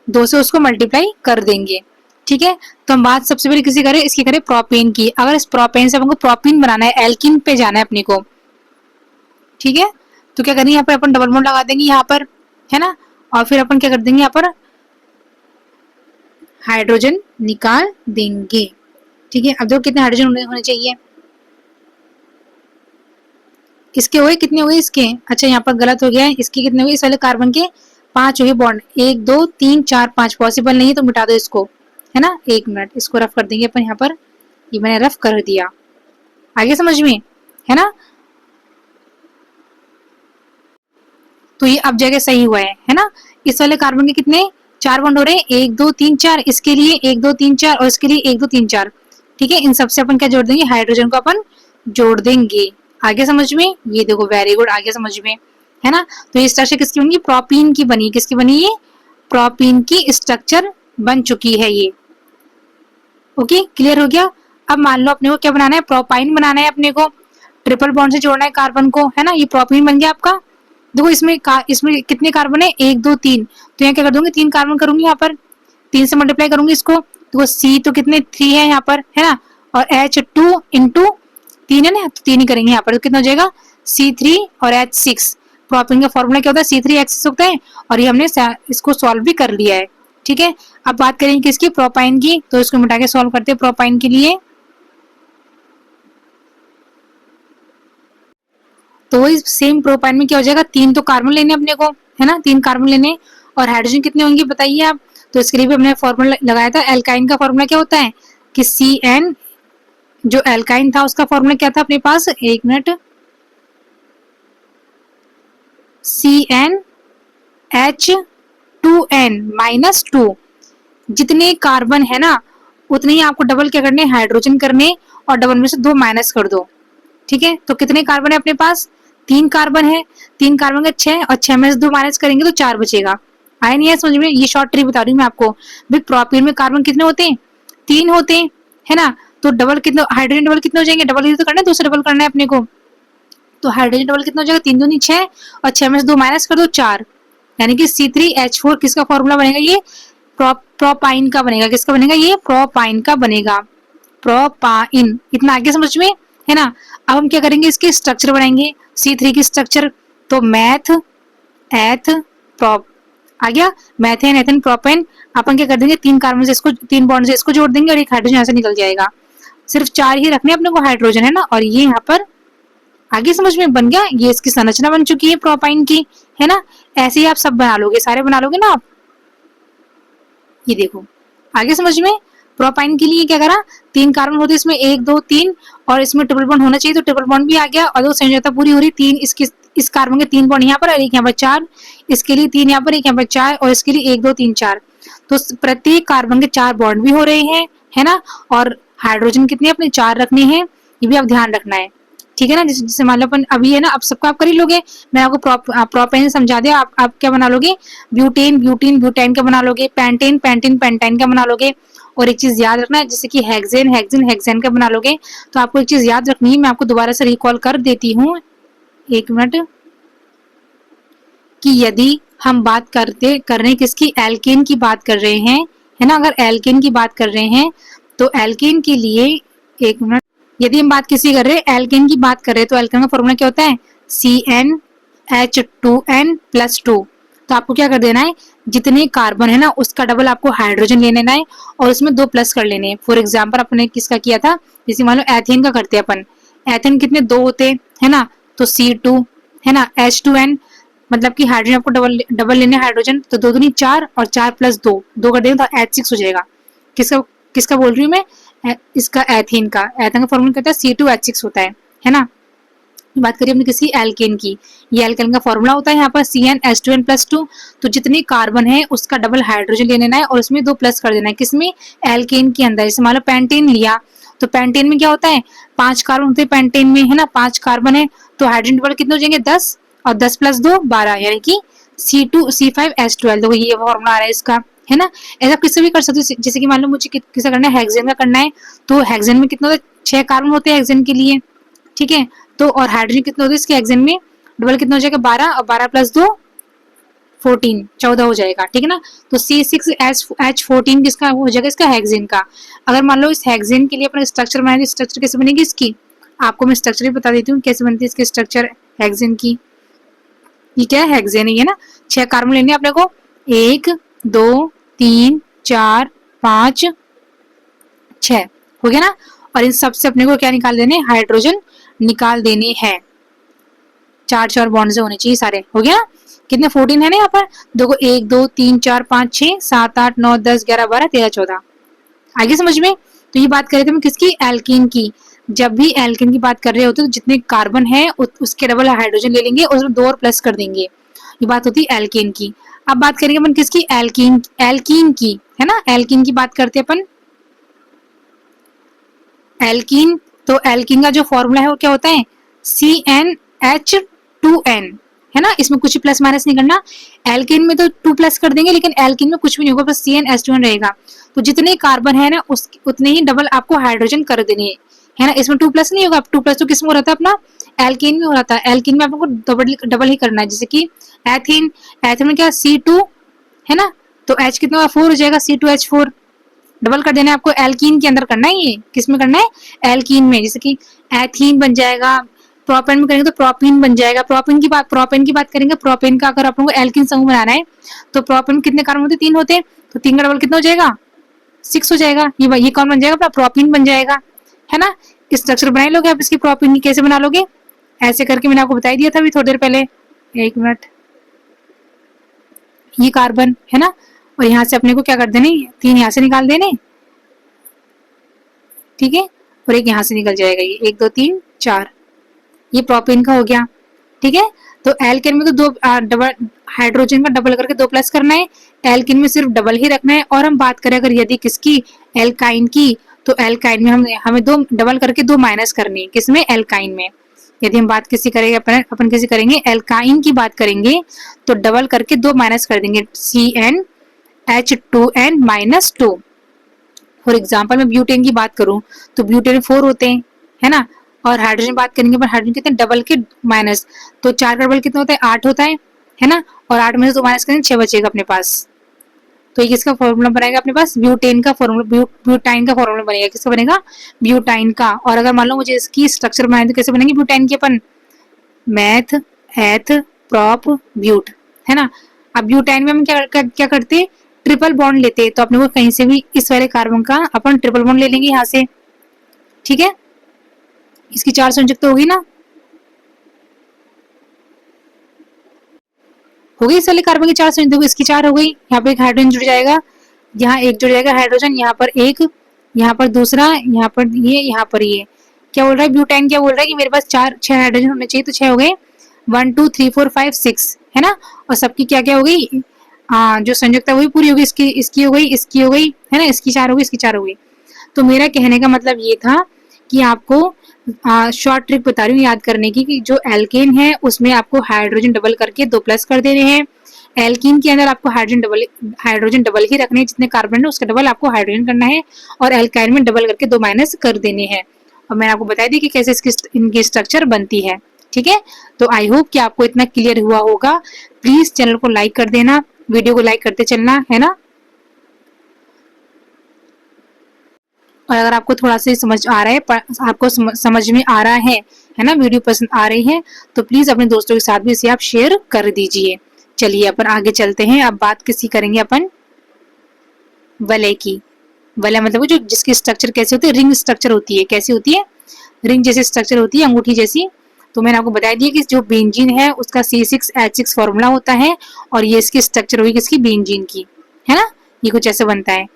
2 से उसको मल्टीप्लाई कर देंगे, ठीक है। तो हम बात सबसे पहले किसी करें, इसकी करें प्रोपेन की। अगर इस प्रोपेन से हमको प्रोपीन बनाना है, एल्कीन पे जाना है अपने को, ठीक है। तो क्या करेंगे, यहाँ पर अपन डबल बॉन्ड लगा देंगे यहाँ पर, है ना। और फिर अपन क्या कर देंगे, यहाँ पर हाइड्रोजन निकाल देंगे, ठीक है। अब देखो कितने हाइड्रोजन होने चाहिए, इसके हुए कितने हुए इसके, अच्छा यहाँ पर गलत हो गया है, इसके कितने हुए, इस वाले कार्बन के 5 हुए बॉन्ड, 1 2 3 4 5, पॉसिबल नहीं है तो मिटा दो इसको, है ना। 1 मिनट इसको रफ कर देंगे अपन यहाँ पर, ये मैंने रफ कर दिया। आगे समझ में, है ना। तो ये अब जगह सही हुआ है ना। इस वाले कार्बन के कितने 4 बॉन्ड हो रहे हैं, 1 2 3 4, इसके लिए 1 2 3 4 और इसके लिए 1 2 3 4, ठीक है। इन सबसे अपन क्या जोड़ देंगे, हाइड्रोजन को अपन जोड़ देंगे। आगे समझ में, ये देखो वेरी गुड, आगे समझ में, है ना। तो ये स्ट्रक्चर किसकी बनी, प्रोपीन की बनी, किसकी बनी, ये प्रोपीन की स्ट्रक्चर बन चुकी है ये। ओके क्लियर हो गया। अब मान लो अपने को क्या बनाना है, प्रोपाइन बनाना है अपने को, ट्रिपल बॉन्ड से जोड़ना है कार्बन को, है ना। ये प्रोपीन बन गया आपका। देखो इसमें कितने कार्बन है, 1 2 3, तो यहाँ क्या कर दूंगी, 3 कार्बन करूंगी, यहाँ पर 3 से मल्टीप्लाई करूंगी इसको। देखो C तो कितने 3 है यहाँ पर, है ना। और H2 इंटू 3 है ना, तो 3 ही करेंगे यहाँ पर, तो कितना हो जाएगा, C3 और H6। प्रोपेन का फॉर्मूला क्या होता है, C3H6 होता है, और ये हमने इसको सॉल्व भी कर लिया है। ठीक है, अब बात करेंगे किसकी, प्रोपाइन की, तो इसको मिटा के सॉल्व करते हैं प्रोपाइन के लिए। तो वही सेम प्रोपाइन में क्या हो जाएगा, 3 तो कार्बन लेने अपने को, है ना, 3 कार्बन लेने, और हाइड्रोजन कितने होंगे बताइए आप। तो इसके लिए भी हमने फॉर्मूला लगाया था, एल्काइन का फॉर्मूला क्या होता है कि CN, जो एल्काइन था उसका फॉर्मूला क्या था अपने पास, एक मिनट, CnH2n-2, जितने कार्बन है ना उतने ही आपको डबल क्या करने, हाइड्रोजन करने, और डबल में से 2 माइनस कर दो। ठीक है, तो कितने कार्बन है अपने पास, 3 कार्बन है, 3 कार्बन का 6, और 6 में से 2 माइनस करेंगे तो 4 बचेगा। आया नहीं है समझ में, ये शॉर्ट ट्रिक बता रही हूँ मैं आपको। भाई प्रोपेन में कार्बन कितने होते हैं, 3 होते हैं, है ना, तो डबल कितने, हाइड्रोजन डबल कितने हो जाएंगे, डबल ही तो करना है, दूसरा डबल करना है अपने को। तो हाइड्रोजन डबल कितना हो जाएगा, 3 दूनी 6, और 6 में से 2 माइनस कर दो 4, यानी कि C3H4 किसका फॉर्मूला बनेगा, ये प्रोपाइन का बनेगा। किसका बनेगा, ये प्रोपाइन का बनेगा, प्रोपाइन। इतना आगे समझ में है ना। अब हम क्या करेंगे, इसके स्ट्रक्चर बनाएंगे, C3 की स्ट्रक्चर, तो मैथ एथ प्रोप आ गया, मैथेन एथेन प्रोपेन। अपन क्या कर देंगे, 3 कार्बन से इसको, 3 बॉन्ड से इसको जोड़ देंगे, और एक हाइड्रोजन यहाँ से निकल जाएगा। सिर्फ 4 ही रखने अपने को हाइड्रोजन, है ना, और ये यहाँ पर आगे समझ में बन गया, ये इसकी संरचना बन चुकी है प्रोपाइन की, है ना। ऐसे ही आप सब बना लोगे, सारे बना लोगे ना आप। ये देखो आगे समझ में, प्रोपाइन के लिए क्या करा, 3 कार्बन होते इसमें, 1 2 3, और इसमें ट्रिपल बॉन्ड होना चाहिए, तो ट्रिपल बॉन्ड भी आ गया, और 2 संयोजकता पूरी हो रही, 3 इसकी, इस कार्बन के 3 बॉन्ड यहाँ पर, और एक यहाँ पर 4, इसके लिए 3 यहाँ पर, एक यहाँ पर 4, और इसके लिए 1 2 3 4, तो प्रत्येक कार्बन के 4 बॉन्ड भी हो रहे हैं, है ना। और हाइड्रोजन कितने अपने 4 रखने हैं, ये भी आप ध्यान रखना है। ठीक है ना, जैसे मान लो अपन अभी है ना, अब सबको आप कर ही लोगे, मैं आपको प्रोपेन समझा दिया, आप क्या बना लोगे, ब्यूटेन ब्यूटीन ब्यूटेन का बना लोगे, पेंटेन पेंटेन पेंटाइन का बना लोगे। और एक चीज याद रखना है, जैसे कि हेक्सेन हेक्सेन हेक्सेन का बना लोगे। तो आपको एक चीज याद रखनी है, मैं आपको दोबारा से रिकॉल कर देती हूँ, एक मिनट, कि यदि हम बात कर रहे हैं किसकी, एल्केन की बात कर रहे हैं, है ना। अगर एल्केन की बात कर रहे हैं तो एल्केन के लिए, एक मिनट, यदि हम बात किसी कर रहे हैं, एल्केन की बात कर रहे हैं, तो एल्केन का फॉर्मूला क्या होता है, CnH2n+2। तो आपको क्या कर देना है, जितने कार्बन है ना उसका डबल आपको हाइड्रोजन ले लेना है, और उसमें 2 प्लस कर लेने हैं। फॉर एग्जाम्पल अपने किसका किया था, जैसे मान लो एथेन का करते हैं अपन, एथेन कितने 2 होते है ना, तो C2, है ना, H2n, मतलब कि हाइड्रोजन आपको डबल लेने हाइड्रोजन, तो 2 दूनी 4, और 4 + 2 2 कर देंगे तो H6 हो जाएगा। किसका किसका बोल रही हूँ मैं, इसका एथेन का फॉर्मूला कहता है C2H6 होता है ना। बात करिए अपने किसी एल्केन की, ये एल्केन का फॉर्मूला होता है यहाँ पर CnH2n+2। तो जितने कार्बन है उसका डबल हाइड्रोजन ले लेना है, और उसमें 2 प्लस कर देना है, किसमें, एल्केन के अंदर। जैसे मान लो पेंटेन लिया, तो पेंटेन में क्या होता है, 5 कार्बन होते हैं पेंटेन में, है ना, 5 कार्बन है, तो हाइड्रोजन डबल कितने हो जाएंगे, 10, और 10 + 2 12, यानी कि C2C5H12। देखो ये फॉर्मूला आ रहा है इसका, है ना। ऐसा किसी भी कर सकते हो, जैसे कि मान लो मुझे किसका करना है, हेक्सेन का करना है, तो हेक्सेन में कितना होता है, 6 कार्बन होते हैं हेक्सेन के लिए, ठीक है। तो और हाइड्रोजन कितना होता है इसके हेक्सेन में, डबल कितना हो जाएगा, 12, और 12 + 2 14, 14 हो जाएगा, ठीक है ना। तो C6H14 किसका हो जाएगा, इसका हेक्सेन का। अगर मान लो इस हेक्सेन के लिए अपना स्ट्रक्चर बनाएंगे, स्ट्रक्चर कैसे बनेगी इसकी, आपको मैं स्ट्रक्चर भी बता देती हूँ कैसे बनती है इसकी स्ट्रक्चर हेक्सेन की। ये क्या है, हेक्सेन है ना। 6 कार्बन लेने अपने को, 1 2 3 4 5 6, हो गया ना। और इन सबसे अपने को क्या निकाल देने, हाइड्रोजन निकाल देने हैं, 4 बॉन्ड से होने चाहिए सारे, हो गया। कितने 14 है ना यहाँ पर, देखो 1 2 3 4 5 6 7 8 9 10 11 12 13 14, आगे समझ में। तो ये बात कर रहे थे हम किसकी, एल्कीन की। जब भी एल्कीन की बात कर रहे होते तो जितने कार्बन है उसके डबल हाइड्रोजन ले लेंगे, उसमें 2 और प्लस कर देंगे, ये बात होती है एल्कीन की। अब बात करेंगे अपन किसकी, एल्कीन की, है ना। एल्कीन की बात करते हैं अपन, एल्कीन। तो एल्कीन का जो फॉर्मूला है वो क्या होता है, CnH2n, है ना। इसमें कुछ प्लस माइनस नहीं करना, एल्कीन में तो 2 प्लस कर देंगे, लेकिन एल्कीन में कुछ भी नहीं होगा, बस CnH2n रहेगा। तो जितने कार्बन है ना उतने ही डबल आपको हाइड्रोजन कर देने है ना। इसमें 2 प्लस नहीं होगा, 2 प्लस तो किसमें हो रहा था, अपना एल्कीन में हो रहा था। एल्कीन में आपको डबल ही करना है, जैसे कि एथीन, एथीन में क्या C2 है ना, तो H कितना 4 हो जाएगा, C2H4, डबल कर देना है आपको, एल्कीन के अंदर करना है, ये किस में करना है, एल्कीन में। जैसे कि एथीन बन जाएगा, प्रोपेन में करेंगे तो प्रोपीन बन जाएगा। प्रोपेन की बात करेंगे, प्रोपेन का अगर आप लोगों को एल्किन समूह बनाना है तो प्रोपेन में कितने कार्बन होते हैं? 3 होते हैं, तो 3 का डबल कितना हो जाएगा? 6 हो जाएगा। ये कौन बन जाएगा? अपना प्रोपीन बन जाएगा, है ना। स्ट्रक्चर बना लोगे आप इसकी, प्रोपीन की कैसे बना लोगे? ऐसे करके मैंने आपको बता दिया था अभी थोड़ी देर पहले। एक मिनट, ये कार्बन है ना, और यहाँ से अपने को क्या कर देने, 3 यहाँ से निकाल देने, ठीक है, और एक यहाँ से निकल जाएगा, ये 1 2 3 4, ये प्रोपेन का हो गया, ठीक है। तो एल्केन में तो दो डबल हाइड्रोजन का डबल करके 2 प्लस करना है, एल्किन में सिर्फ डबल ही रखना है। और हम बात करें अगर यदि किसकी, एल्काइन की, तो एल्काइन में हमें 2 डबल करके 2 माइनस करनी है, किसमें? एल्काइन में। यदि हम बात किसी करेंगे अपन किसी करेंगे एल्काइन की बात करेंगे तो डबल करके 2 माइनस कर देंगे, CnH2n-2। फॉर एग्जाम्पल मैं ब्यूटेन की बात करूं तो ब्यूटेन में 4 होते हैं, है ना, और हाइड्रोजन बात करेंगे पर हाइड्रोजन कितने, डबल के माइनस, तो 4 का डबल कितना होता है? 8 होता है ना, और 8 में से 2 माइनस करेंगे 6 बचेगा अपने पास। तो ये किसका फॉर्मूला बनेगा अपने पास? ब्यूटेन का फॉर्मूला, ब्यूटाइन का फॉर्मूला बनेगा। किसका बनेगा? ब्यूटाइन का। और अगर मान लो मुझे इसकी स्ट्रक्चर बनाए तो कैसे बनेंगे ब्यूटाइन की? अपन मैथ एथ प्रॉप ब्यूट, है ना। अब ब्यूटाइन में हम क्या करते, ट्रिपल बॉन्ड लेते हैं, तो अपने को कहीं से भी इस वाले कार्बन का अपन ट्रिपल बॉन्ड ले लेंगे यहाँ से, ठीक है। इसकी 4 संयुक्त होगी ना, हो गई इस वाले कार्बन की 4 संयुक्त, इसकी 4 हो गई। यहाँ पे एक हाइड्रोजन जुड़ जाएगा, यहाँ एक जुड़ जाएगा हाइड्रोजन, यहाँ पर एक, यहाँ पर दूसरा, यहाँ पर ये, यहाँ पर ये। क्या बोल रहा है ब्यूटाइन? क्या बोल रहा है कि मेरे पास 6 हाइड्रोजन होने चाहिए, तो 6 हो गए, 1 2 3 4 5 6, है ना। और सबकी क्या क्या हो गई, जो संयुक्ता वही पूरी होगी, इसकी हो गई, इसकी हो गई, है ना, इसकी 4 हो गई, इसकी 4 हो गई। तो मेरा कहने का मतलब ये था कि आपको शॉर्ट ट्रिक बता रही हूँ याद करने की, कि जो एल्केन है उसमें आपको हाइड्रोजन डबल करके 2 प्लस कर देने हैं, एल्कीन के अंदर आपको हाइड्रोजन डबल ही रखने हैं, जितने कार्बन है उसका डबल आपको हाइड्रोजन करना है, और एल्काइन में डबल करके 2 माइनस कर देने हैं। और मैंने आपको बता दी कि कैसे इनकी स्ट्रक्चर बनती है, ठीक है। तो आई होप कि आपको इतना क्लियर हुआ होगा। प्लीज चैनल को लाइक कर देना, वीडियो को लाइक करते चलना, है ना। और अगर आपको थोड़ा सा समझ आ रहा है, आपको समझ में आ रहा है ना, वीडियो पसंद आ रही है, तो प्लीज अपने दोस्तों के साथ भी इसे आप शेयर कर दीजिए। चलिए अपन आगे चलते हैं। अब बात किसी करेंगे अपन वलय की। वलय मतलब जो जिसकी स्ट्रक्चर कैसे होती है, रिंग स्ट्रक्चर होती है। कैसी होती है? रिंग जैसी स्ट्रक्चर होती है, अंगूठी जैसी। तो मैंने आपको बता दिया कि जो बेंजीन है उसका C6H6 फॉर्मूला होता है, और ये इसकी स्ट्रक्चर होगी किसकी, बेंजीन की, है ना। ये कुछ ऐसे बनता है।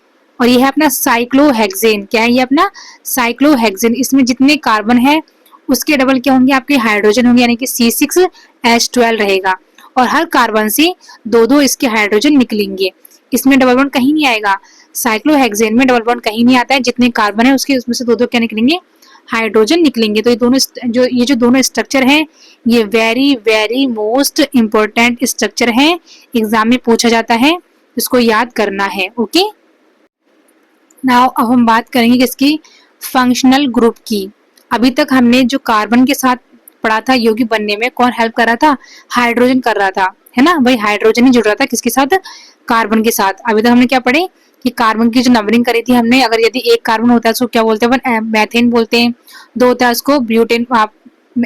और ये है अपना साइक्लोहेक्सेन। क्या है ये अपना? साइक्लोहेक्सेन। इसमें जितने कार्बन है उसके डबल क्या होंगे, आपके हाइड्रोजन होंगे, यानी कि C6H12 रहेगा, और हर कार्बन से 2-2 इसके हाइड्रोजन निकलेंगे। इसमें डबल बॉन्ड कहीं नहीं आएगा। साइक्लोहेक्सेन में डबल बॉन्ड कहीं नहीं आता है, जितने कार्बन है उसके उसमें से 2-2 क्या निकलेंगे, हाइड्रोजन निकलेंगे। तो ये जो दोनों स्ट्रक्चर हैं, ये very very most important structure है, एग्जाम में पूछा जाता है, इसको याद करना है। ओके, नाउ अब हम बात करेंगे किसकी, फंक्शनल ग्रुप की। अभी तक हमने जो कार्बन के साथ पढ़ा था यौगिक बनने में, कौन हेल्प कर रहा था, हाइड्रोजन कर रहा था, है ना भाई, हाइड्रोजन ही जुड़ रहा था किसके साथ, कार्बन के साथ। अभी तक हमने क्या पढ़े कि कार्बन की जो नंबरिंग करी थी हमने, अगर यदि एक कार्बन होता है तो क्या बोलते हैं, मैथेन बोलते हैं, 2 होता है उसको ब्यूटेन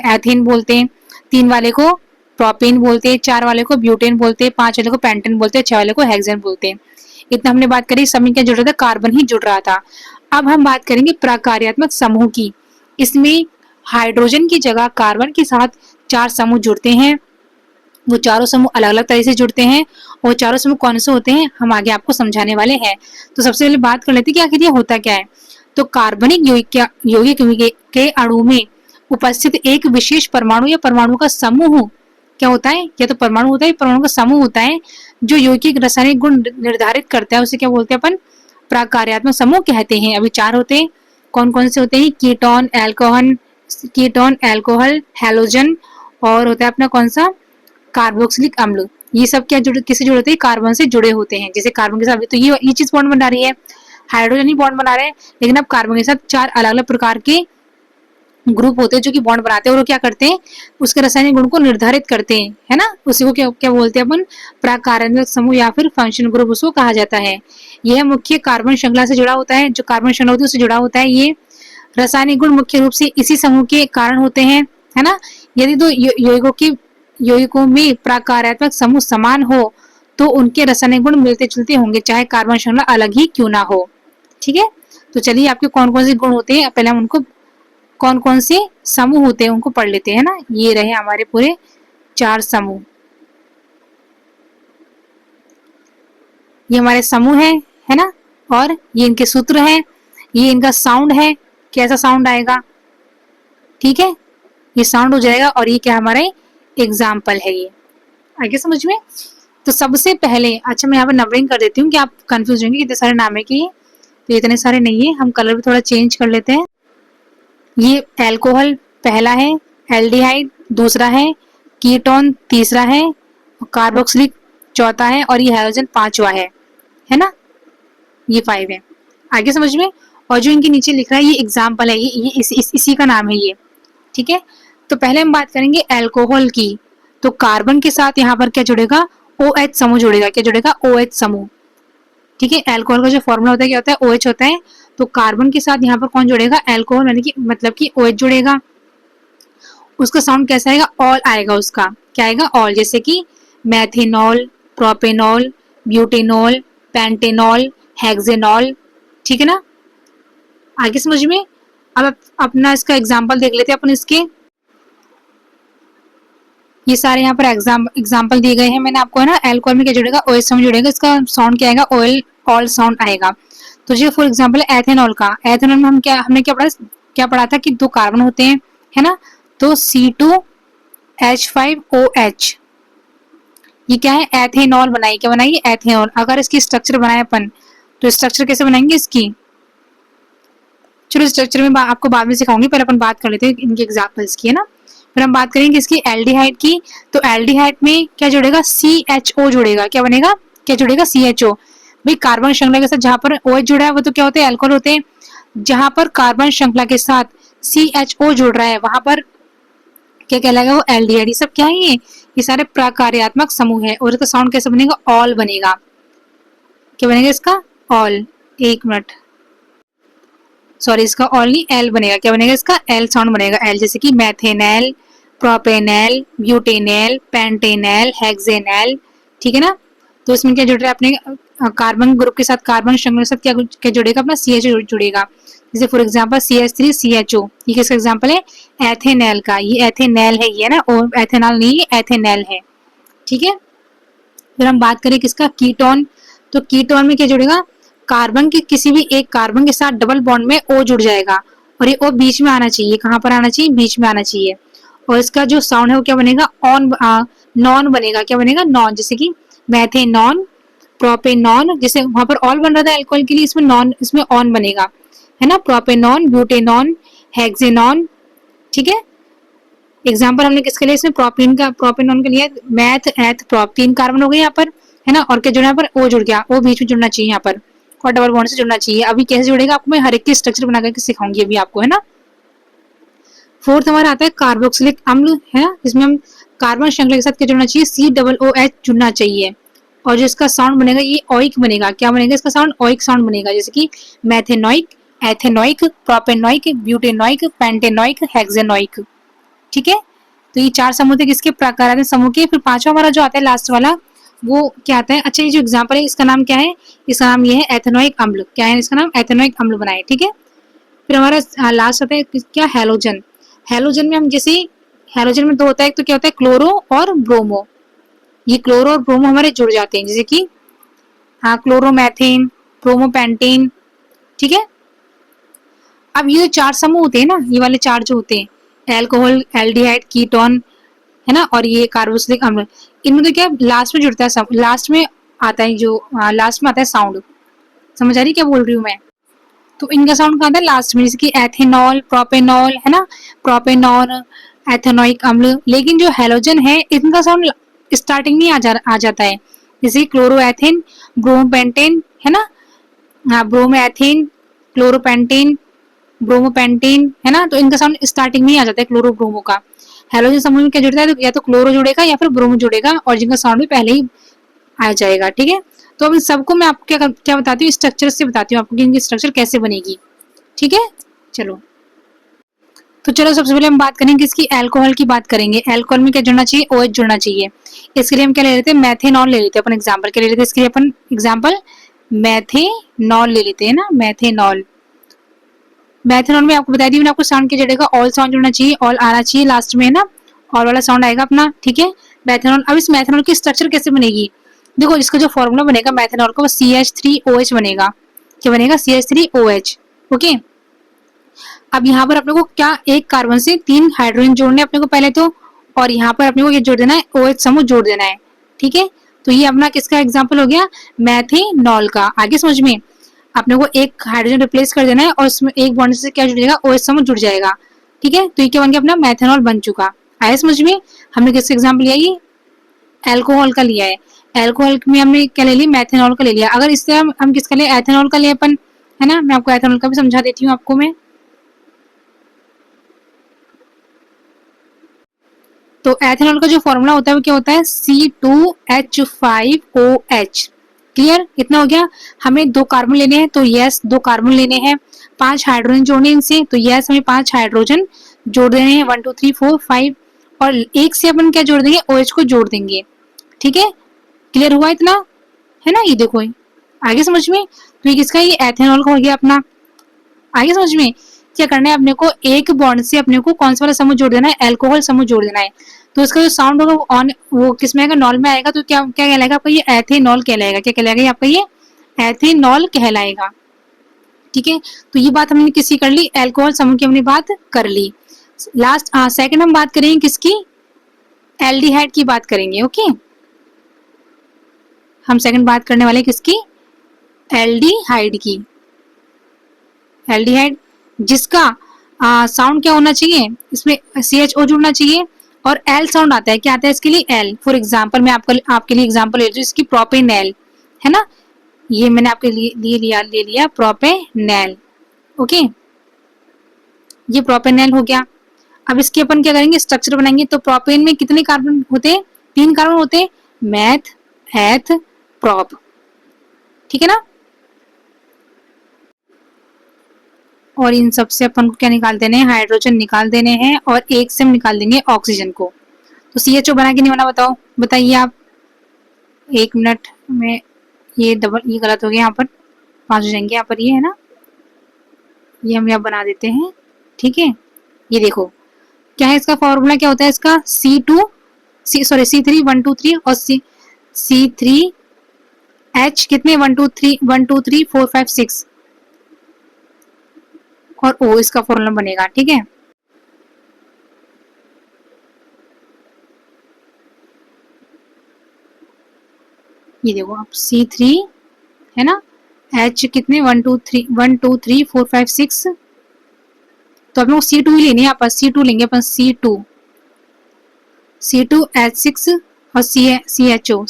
एथेन बोलते हैं, 3 वाले को प्रोपेन बोलते हैं, 4 वाले को ब्यूटेन बोलते हैं, 5 वाले को पेंटेन बोलते हैं, 6 वाले को हेक्सेन बोलते हैं। इतना हमने बात करी, सब में क्या जुड़ रहा था, कार्बन ही जुड़ रहा था। अब हम बात करेंगे प्रकार्यात्मक समूह की। इसमें हाइड्रोजन की जगह कार्बन के साथ 4 समूह जुड़ते हैं। वो चारों समूह अलग अलग तरह से जुड़ते हैं, और चारों समूह कौन से होते हैं हम आगे आपको समझाने वाले हैं। तो सबसे पहले बात कर लेते हैं कि आखिर ये होता क्या है। तो कार्बनिक यौगिक के अणु में उपस्थित एक विशेष परमाणु या परमाणु का समूह क्या होता है, या तो परमाणु होता है, परमाणु का समूह होता है, जो यौगिक रासायनिक गुण निर्धारित करता है, उसे क्या बोलते हैं अपन, प्रकार्यात्मक समूह कहते हैं। अभी 4 होते हैं, कौन कौन से होते हैं, कीटोन एल्कोहल हैलोजन, और होता है अपना कौन सा, कार्बोक्सिलिक अम्ल। ये सब क्या जुड़े, किससे जुड़े होते हैं, कार्बन से जुड़े होते हैं। जैसे कार्बन के साथ तो ये चीज बॉन्ड बना रही है, हाइड्रोजन ही बॉन्ड बना रहे हैं, लेकिन अब कार्बन के साथ 4 अलग अलग प्रकार के ग्रुप होते हैं जो कि बॉन्ड बनाते हैं, और वो क्या करते हैं, उसके रासायनिक गुण को निर्धारित करते हैं, है ना। उसी को क्या क्या बोलते हैं अपन, प्रकार्यात्मक समूह या फिर फंक्शनल ग्रुप उसको कहा जाता है। यह मुख्य कार्बन श्रृंखला से जुड़ा होता है, जो कार्बन श्रृंखला होती है उससे जुड़ा होता है। ये रासायनिक गुण मुख्य रूप से इसी समूह के कारण होते हैं, है ना। यदि दो यौगिकों में प्रकार्यात्मक समूह समान हो तो उनके रासायनिक गुण मिलते जुलते होंगे, चाहे कार्बन श्रृंखला अलग ही क्यों ना हो। ठीक है, तो चलिए आपके कौन कौन से गुण होते हैं पहले हम उनको, कौन कौन से समूह होते हैं उनको पढ़ लेते हैं ना। ये रहे हमारे पूरे 4 समूह, ये हमारे समूह है ना, और ये इनके सूत्र है, ये इनका साउंड है, कैसा साउंड आएगा, ठीक है, ये साउंड हो जाएगा, और ये क्या हमारे एग्जाम्पल है, ये आगे समझ में। तो सबसे पहले, अच्छा मैं यहाँ पर नंबरिंग कर देती हूँ कि आप कंफ्यूज होंगे कितने सारे नाम है कि ये, तो इतने सारे नहीं है, हम कलर भी थोड़ा चेंज कर लेते हैं। ये एल्कोहल पहला है, एल्डिहाइड दूसरा है, कीटोन तीसरा है, कार्बोक्सिलिक चौथा है, और ये हाइड्रोजन पांचवा है ना, ये 5 है, आगे समझ में। और जो इनके नीचे लिख रहा है ये एग्जाम्पल है, ये इसी का नाम है ये, ठीक है। तो पहले हम बात करेंगे अल्कोहल की, तो कार्बन के साथ यहाँ पर क्या जुड़ेगा, OH समूह जुड़ेगा, क्या जुड़ेगा, OH समूह, ठीक है। अल्कोहल का जो फॉर्मूला होता है क्या होता है, OH होता है, तो कार्बन के साथ यहाँ पर कौन जुड़ेगा, अल्कोहल यानी कि मतलब कि OH जुड़ेगा। उसका साउंड कैसा आएगा, ऑल आएगा, उसका क्या आएगा, ऑल, जैसे कि methanol, propanol, butanol, pentanol, hexanol, ठीक है ना, आगे समझ में। अब अपना इसका एग्जाम्पल देख लेते हैं अपन इसके, ये सारे यहाँ पर एग्जाम्पल दिए गए हैं मैंने आपको, है ना। अल्कोहल में क्या जुड़ेगा, OH समूह जुड़ेगा, इसका साउंड क्या आएगा, ऑयल, ऑल साउंड आएगा। तो जो फॉर एग्जाम्पल है एथेनॉल का, एथेनॉल में हमने क्या पढ़ा था कि 2 कार्बन होते हैं, है ना, तो C2H5OH, ये क्या है, एथेनॉल बनाई, क्या बनाई, एथेनॉल। अगर इसकी स्ट्रक्चर बनाए अपन, तो स्ट्रक्चर कैसे बनाएंगे इसकी, चलो स्ट्रक्चर में आपको बाद में सिखाऊंगी, पहले अपन बात कर लेते हैं इनके एग्जाम्पल्स की, है ना। फिर हम बात करेंगे इसकी एल्डिहाइड की, तो एल्डिहाइड में क्या जुड़ेगा, CHO जुड़ेगा, क्या बनेगा, क्या जुड़ेगा, CHO। भाई कार्बन श्रृंखला के साथ जहां पर OH जुड़ा है वो तो क्या होते हैं, अल्कोहल होते हैं, जहां पर कार्बन श्रृंखला के साथ CHO जुड़ रहा है वहां पर क्या कहलाएगा, वो एल्डिहाइड। ये सब क्या है, ये सारे प्रकार्यात्मक समूह है, और इसका साउंड कैसे बनेगा, ऑल बनेगा, क्या बनेगा इसका, ऑल, एक मिनट, सॉरी इसका ऑल नहीं, एल बनेगा, क्या बनेगा इसका, एल साउंड बनेगा, एल, जैसे कि मैथेनल, प्रोपेनल, ब्यूटेनल, पेंटेनल, हेक्सेनल, ठीक है ना। तो इसमें क्या जुड़ रहा है अपने कार्बन ग्रुप के साथ, कार्बन श्रृंखला के साथ क्या जुड़ेगा, अपना CHO जुड़ेगा, जैसे फॉर एग्जांपल CH3CHO, ये किसका एग्जांपल है, एथेनल का, ये एथेनल है ये ना, और एथेनॉल नहीं है, एथेनल है, ठीक है। फिर हम बात करें किसका, कीटोन, तो कीटोन में क्या जुड़ेगा, कार्बन के किसी भी एक कार्बन के साथ डबल बॉन्ड में O जुड़ जाएगा, और ये O बीच में आना चाहिए, कहां पर आना चाहिए, बीच में आना चाहिए, और इसका जो साउंड है वो क्या बनेगा, ऑन, नॉन बनेगा, क्या बनेगा, नॉन, जैसे कि मैथेनॉन, प्रोपेनॉन, जैसे वहां पर ऑल बन रहा था अल्कोहल के लिए, इसमें नॉन, इसमें ऑन बनेगा, है ना, प्रोपेनॉन, ब्यूटेनॉन, हेक्सेनॉन, ठीक है। एग्जाम्पल हमने किसके लिए, इसमें प्रोपेनॉन के लिए मैथ एथ प्रोप, 3 कार्बन हो गए यहाँ पर, है ना, और क्या जुड़ा, यहाँ पर O जुड़ गया, O बीच में जुड़ना चाहिए यहाँ पर, और डबल बॉन्ड से जुड़ना चाहिए। अभी कैसे जुड़ेगा आपको मैं हर एक की स्ट्रक्चर बना करके सिखाऊंगी अभी आपको, है ना। फोर्थ हमारा आता है कार्बोक्सिलिक अम्ल, है ना, जिसमें हम कार्बन श्रृंखला के साथ क्या जुड़ना चाहिए, COOH जुड़ना चाहिए, और जो इसका साउंड बनेगा ये ऑइक बनेगा, क्या बनेगा इसका साउंड, ऑइक साउंड बनेगा, जैसे कि methanoic, ethanoic, propanoic, butanoic, pentanoic, hexanoic, ठीक है। तो ये 4 समूह थे किसके, प्रकारात्मक समूह के। फिर 5वां हमारा जो आता है लास्ट वाला, वो क्या आता है, अच्छा ये जो एग्जांपल है इसका नाम क्या है, इसका नाम ये है एथेनोइक अम्ल, क्या है इसका नाम, एथेनोइक अम्ल बनाए, ठीक है। फिर हमारा लास्ट आता है क्या, हैलोजन। हैलोजन में हम जैसे, हैलोजन में 2 होता है, एक तो क्या होता है क्लोरो और ब्रोमो, ये क्लोरो और ब्रोमो हमारे जुड़ जाते हैं, जैसे कि हाँ क्लोरोमैथेन, ब्रोमोपेंटेन, ठीक है। अब ये जो 4 समूह होते हैं ना, ये वाले 4 जो होते हैं, अल्कोहल, एल्डिहाइड, कीटोन, है ना, और ये कार्बोक्सिलिक अम्ल, इनमें तो क्या लास्ट में जुड़ता है, लास्ट में आता है जो लास्ट में आता है साउंड, समझ आ रही क्या बोल रही हूँ मैं। तो इनका साउंड कहाँ आता है, लास्ट में, जैसे कि एथेनॉल, प्रोपेनॉल, है ना, प्रोपेनॉन, एथेनोइक अम्ल। लेकिन जो हैलोजन है इनका साउंड स्टार्टिंग में आ जाता है, जैसे क्लोरोएथेन, ब्रोमोपेंटेन, है ना, हाँ ब्रोमोएथेन, क्लोरोपेंटेन, ब्रोमोपेंटेन, है ना, तो इनका साउंड स्टार्टिंग में ही आ जाता है क्लोरो ब्रोमो का। हैलोजन समूह में क्या जुड़ता है, तो या तो क्लोरो जुड़ेगा या फिर ब्रोमो जुड़ेगा, और जिनका साउंड भी पहले ही आ जाएगा, ठीक है। तो अब इन सबको मैं आपको क्या बताती हूँ, स्ट्रक्चर से बताती हूँ आपको कि इनकी स्ट्रक्चर कैसे बनेगी, ठीक है। चलो, तो चलो सबसे पहले हम बात करेंगे किसकी, अल्कोहल की बात करेंगे। अल्कोहल में क्या जुड़ना चाहिए, OH जुड़ना चाहिए। इसके लिए हम क्या ले लेते हैं, मेथेनॉल ले लेते हैं अपन एग्जांपल के लिए लेते हैं। इसके लिए अपन एग्जांपल मेथेनॉल ले लेते हैं ना, मेथेनॉल। मेथेनॉल में आपको बता दी मैंने आपको साउंड की जगह ऑल साउंड जुड़ना चाहिए, ऑल आना चाहिए लास्ट में, है ना, ऑल वाला साउंड आएगा अपना, ठीक है। मेथेनॉल, अब इस मेथेनॉल की स्ट्रक्चर कैसे बनेगी, देखो इसका जो फॉर्मूला बनेगा मेथेनॉल का वो CH3OH बनेगा। क्या बनेगा, CH3OH, ओके। अब यहाँ पर अपने को क्या, एक कार्बन से 3 हाइड्रोजन जोड़ने अपने को पहले तो, और यहाँ पर अपने को ये जोड़ देना है, OH समूह जोड़ देना है, ठीक है। तो ये अपना किसका एग्जाम्पल हो गया, मेथेनॉल का। आगे समझ में, अपने को एक हाइड्रोजन रिप्लेस कर देना है और उसमें एक बॉन्ड से क्या जुड़ जाएगा, OH समूह जुड़ जाएगा, ठीक है। तो ये क्या बन गया, अपना मेथेनॉल बन चुका। आया समझ में, हमने किसका एग्जाम्पल लिया, ये एल्कोहल का लिया है। एल्कोहल में हमने क्या ले लिया, मेथेनॉल का ले लिया। अगर इससे हम किसका लिए, एथेनॉल का लिए अपन, है ना। मैं आपको एथेनॉल का भी समझा देती हूँ आपको मैं। तो एथेनॉल का जो फॉर्मूला होता है वो क्या होता है, C2H5OH। क्लियर, कितना हो गया, हमें 2 कार्बन लेने हैं तो यस 2 कार्बन लेने हैं, 5 हाइड्रोजन जोड़ने इनसे तो यस हमें 5 हाइड्रोजन जोड़ देने हैं, 1 2 3 4 5, और एक से अपन क्या जोड़ देंगे, OH को जोड़ देंगे, ठीक है। क्लियर हुआ इतना, है ना। ये देखो आगे समझ में, तो ये किसका, ये एथेनॉल का हो गया अपना। आगे समझ में, क्या करना है अपने को, एक बॉन्ड से अपने को कौन सा वाला समूह जोड़ देना है, अल्कोहल समूह जोड़ देना है। तो इसका जो साउंड होगा वो ऑन, वो किस में आएगा, नॉल में आएगा। तो क्या क्या कहलाएगा आपका, ये एथेनॉल कहलाएगा। क्या कहलाएगा ये आपका, ये एथेनॉल कहलाएगा, ठीक है। तो ये बात हमने किसकी कर ली, अल्कोहल समूह की हमने बात कर ली। लास्ट सेकंड हम बात करेंगे किसकी, एल्डिहाइड की बात करेंगे, ओके। हम सेकंड बात करने वाले किसकी, एल्डिहाइड की। एल्डिहाइड जिसका साउंड क्या होना चाहिए, इसमें CHO जुड़ना चाहिए और एल साउंड आता है। क्या आता है इसके लिए, एल। फॉर एग्जांपल मैं आपके लिए एग्जांपल ले रही हूँ, इसकी प्रोपेनॉल, है ना। ये मैंने आपके लिए ले लिया प्रोपेनॉल, ओके। ये प्रोपेनॉल हो गया। अब इसके अपन क्या करेंगे, स्ट्रक्चर बनाएंगे। तो प्रोपेन में कितने कार्बन होते हैं, 3 कार्बन होते हैं, मैथ एथ प्रोप, ठीक है ना। और इन सब से अपन को क्या निकाल देने हैं, हाइड्रोजन निकाल देने हैं, और एक से हम निकाल देंगे ऑक्सीजन को। तो CHO बना के नहीं बना, बताओ, बताइए आप। 1 मिनट में, ये डबल, ये गलत हो गया, यहाँ पर 5 हो जाएंगे, यहाँ पर ये है ना, ये हम यहाँ बना देते हैं, ठीक है। ये देखो क्या है, इसका फॉर्मूला क्या होता है, इसका C3 1 2 3 और C3H कितने 1 2 3 4 5 6 और O इसका फॉर्मूला बनेगा, ठीक है। ये देखो आप C3 है ना, H कितने 1 2 3 4 5 6, तो अपन को C2 ही लेनी है, यहाँ पर C2 लेंगे अपन, C2H6 और CHO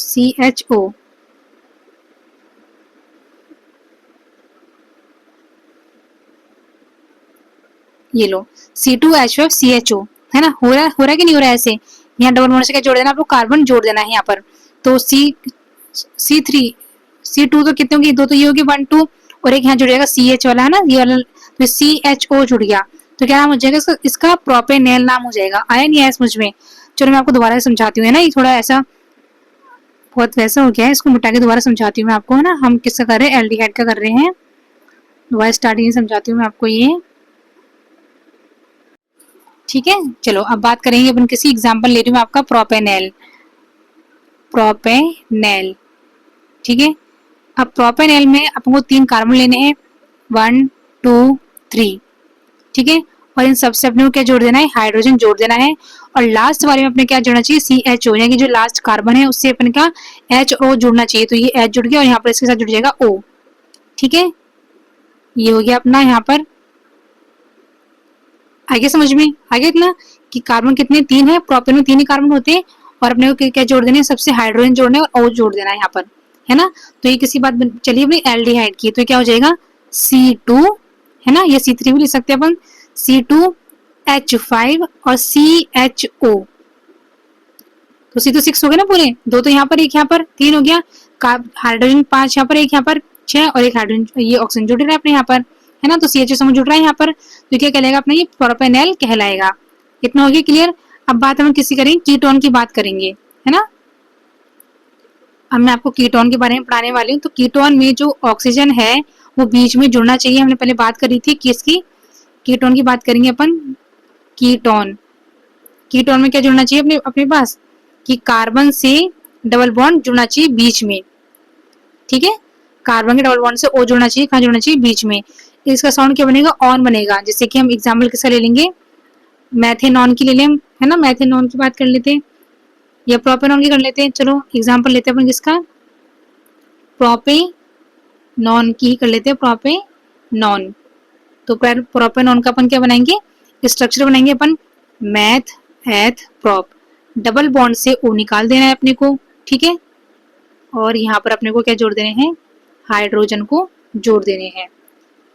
ये लो C2H5 CHO, है ना। हो रहा है कि नहीं हो रहा है ऐसे, यहाँ डबल बॉन्ड से क्या जोड़ देना, आपको कार्बन जोड़ देना है यहाँ पर। तो C3 C2 तो कितने होंगे, 2 तो ये होगी 1 2, और एक यहाँ जुड़ जाएगा CH वाला, है ना, ये वाला, तो CHO जुड़ गया। तो क्या नाम हो जाएगा इसका प्रोपेनॉल नाम हो जाएगा। आया नहीं आया समझ में, चलो मैं आपको दोबारा समझाती हूँ, है ना। ये थोड़ा ऐसा बहुत वैसा हो गया है, इसको मिटा के दोबारा समझाती हूँ मैं आपको, है ना। हम किसका कर रहे हैं, एल्डिहाइड का कर रहे हैं। दोबारा स्टार्टिंग समझाती हूँ मैं आपको ये, ठीक है। चलो अब बात करेंगे अपन, किसी एग्जांपल ले रही हूँ मैं आपका, प्रोपेनॉल, ठीक है। अब प्रोपेनॉल में अपन को 3 कार्बन लेने हैं, 1 2 3, ठीक है। और इन सबसे अपने को क्या जोड़ देना है, हाइड्रोजन जोड़ देना है। और लास्ट वाले में अपने क्या जोड़ना चाहिए, CHO, यानी कि जो लास्ट कार्बन है उससे अपन का HO जुड़ना चाहिए। तो ये H जुड़ गया और यहाँ पर इसके साथ जुड़ जाएगा O, ठीक है। ये हो गया अपना यहाँ पर, आगे समझ में आ गया इतना कि कार्बन कितने 3 है, प्रोपेन में 3 ही कार्बन होते हैं, और अपने को क्या जोड़ देने, सबसे हाइड्रोजन जोड़ने और O जोड़ देना है यहाँ पर, है ना। तो ये किसी बात, चलिए अपनी एल्डिहाइड की, तो क्या हो जाएगा C2, है ना, ये C3 भी लिख सकते हैं अपन, C2H5 और CHO। तो C तो 6 हो गए ना पूरे, 2 तो यहाँ पर, एक यहाँ पर, 3 हो गया। हाइड्रोजन 5 यहाँ पर, एक यहाँ पर 6, और एक हाइड्रोजन, ये ऑक्सीजन जुड़ रहा है अपने यहाँ पर, है ना, तो CHO समूह जुड़ रहा है यहाँ पर, तो क्या कहलाएगा अपना, ये प्रोपेनॉल कहलाएगा। इतना हो गया क्लियर। अब बात हम किसी करेंगे, कीटोन की बात करेंगे, है ना। अब मैं आपको कीटोन के बारे में पढ़ाने वाली हूँ। तो कीटोन में जो ऑक्सीजन है वो बीच में जुड़ना चाहिए। हमने पहले बात करी थी किसकी, कीटोन की बात करेंगे अपन। कीटोन, कीटोन में क्या जुड़ना चाहिए अपने अपने पास, कि कार्बन से डबल बॉन्ड जुड़ना चाहिए बीच में, ठीक है। कार्बन के डबल बॉन्ड से O जुड़ना चाहिए, कहाँ जुड़ना चाहिए, बीच में। इसका साउंड क्या बनेगा, ऑन बनेगा। जैसे कि हम एग्जाम्पल किसका ले लेंगे, मैथेनॉन की ले लें, है ना, मैथेनॉन की बात कर लेते हैं, या प्रोपेनॉन की कर लेते हैं। चलो एग्जाम्पल लेते हैं अपन किसका, प्रोपेनॉन की कर लेते हैं, प्रोपेनॉन। तो प्रोपेनॉन का अपन क्या बनाएंगे, स्ट्रक्चर बनाएंगे अपन, meth eth prop, double bond से O निकाल देना है अपने को, ठीक है। और यहाँ पर अपने को क्या जोड़ देने हैं, हाइड्रोजन को जोड़ देने हैं।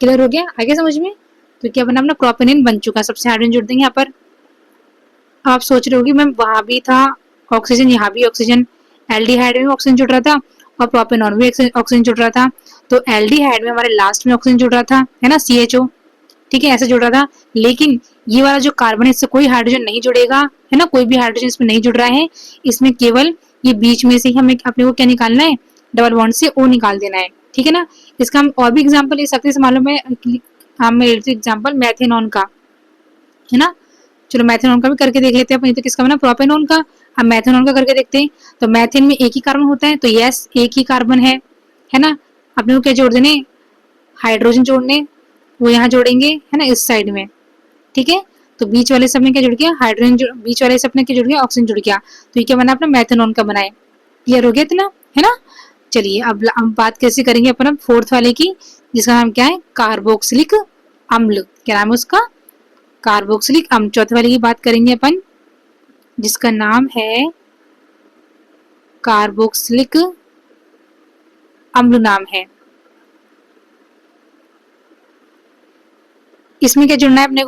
क्लियर हो गया, आगे समझ में। तो क्या बना अपना, प्रोपेनिन बन चुका, सबसे हाइड्रोजन जोड़ देंगे यहाँ पर। आप सोच रहे होगी मैम वहां भी था ऑक्सीजन, यहाँ भी ऑक्सीजन, एल्डिहाइड में ऑक्सीजन जुड़ रहा था और प्रोपेनॉन में ऑक्सीजन जुड़ रहा था। तो एल्डिहाइड में हमारे लास्ट में ऑक्सीजन जुड़ रहा था, है ना, CHO, ठीक है, ऐसे जुड़ रहा था। लेकिन ये वाला जो कार्बन है इससे कोई हाइड्रोजन नहीं जुड़ेगा, है ना, कोई भी हाइड्रोजन इसमें नहीं जुड़ रहा है। इसमें केवल ये बीच में से ही हमें अपने को क्या निकालना है, डबल बॉन्ड से O निकाल देना है, ठीक है ना। इसका हम और भी एग्जाम्पल ले सकते हैं, मालूम है, हम ले लेते एग्जाम्पल मैथेनॉन का, है ना। चलो मैथेनॉन का भी करके देख लेते हैं अपन। तो किसका बना, प्रोपेनॉन का। अब मैथेनॉन का करके देखते हैं। तो मैथेन में एक ही कार्बन होता है, तो यस एक ही कार्बन है ना। अपने को क्या जोड़ देने, हाइड्रोजन जोड़ने, वो यहाँ जोड़ेंगे, है ना, इस साइड में, ठीक है। तो बीच वाले सब में क्या जुड़ गया, हाइड्रोजन, बीच वाले सब में क्या जुड़ गया, ऑक्सीजन जुड़ गया। तो ये क्या बना अपना, मैथेनॉन का बनाए। क्लियर हो गया इतना, है ना। चलिए अब हम बात कैसे करेंगे अपन फोर्थ वाले की, जिसका नाम क्या है, कार्बोक्सिलिक अम्ल। क्या नाम है उसका, कार्बोक्सिलिक अम्ल। चौथे वाले की बात करेंगे अपन, जिसका नाम है कार्बोक्सिलिक अम्ल नाम है। इसमें क्या जुड़ना है अपने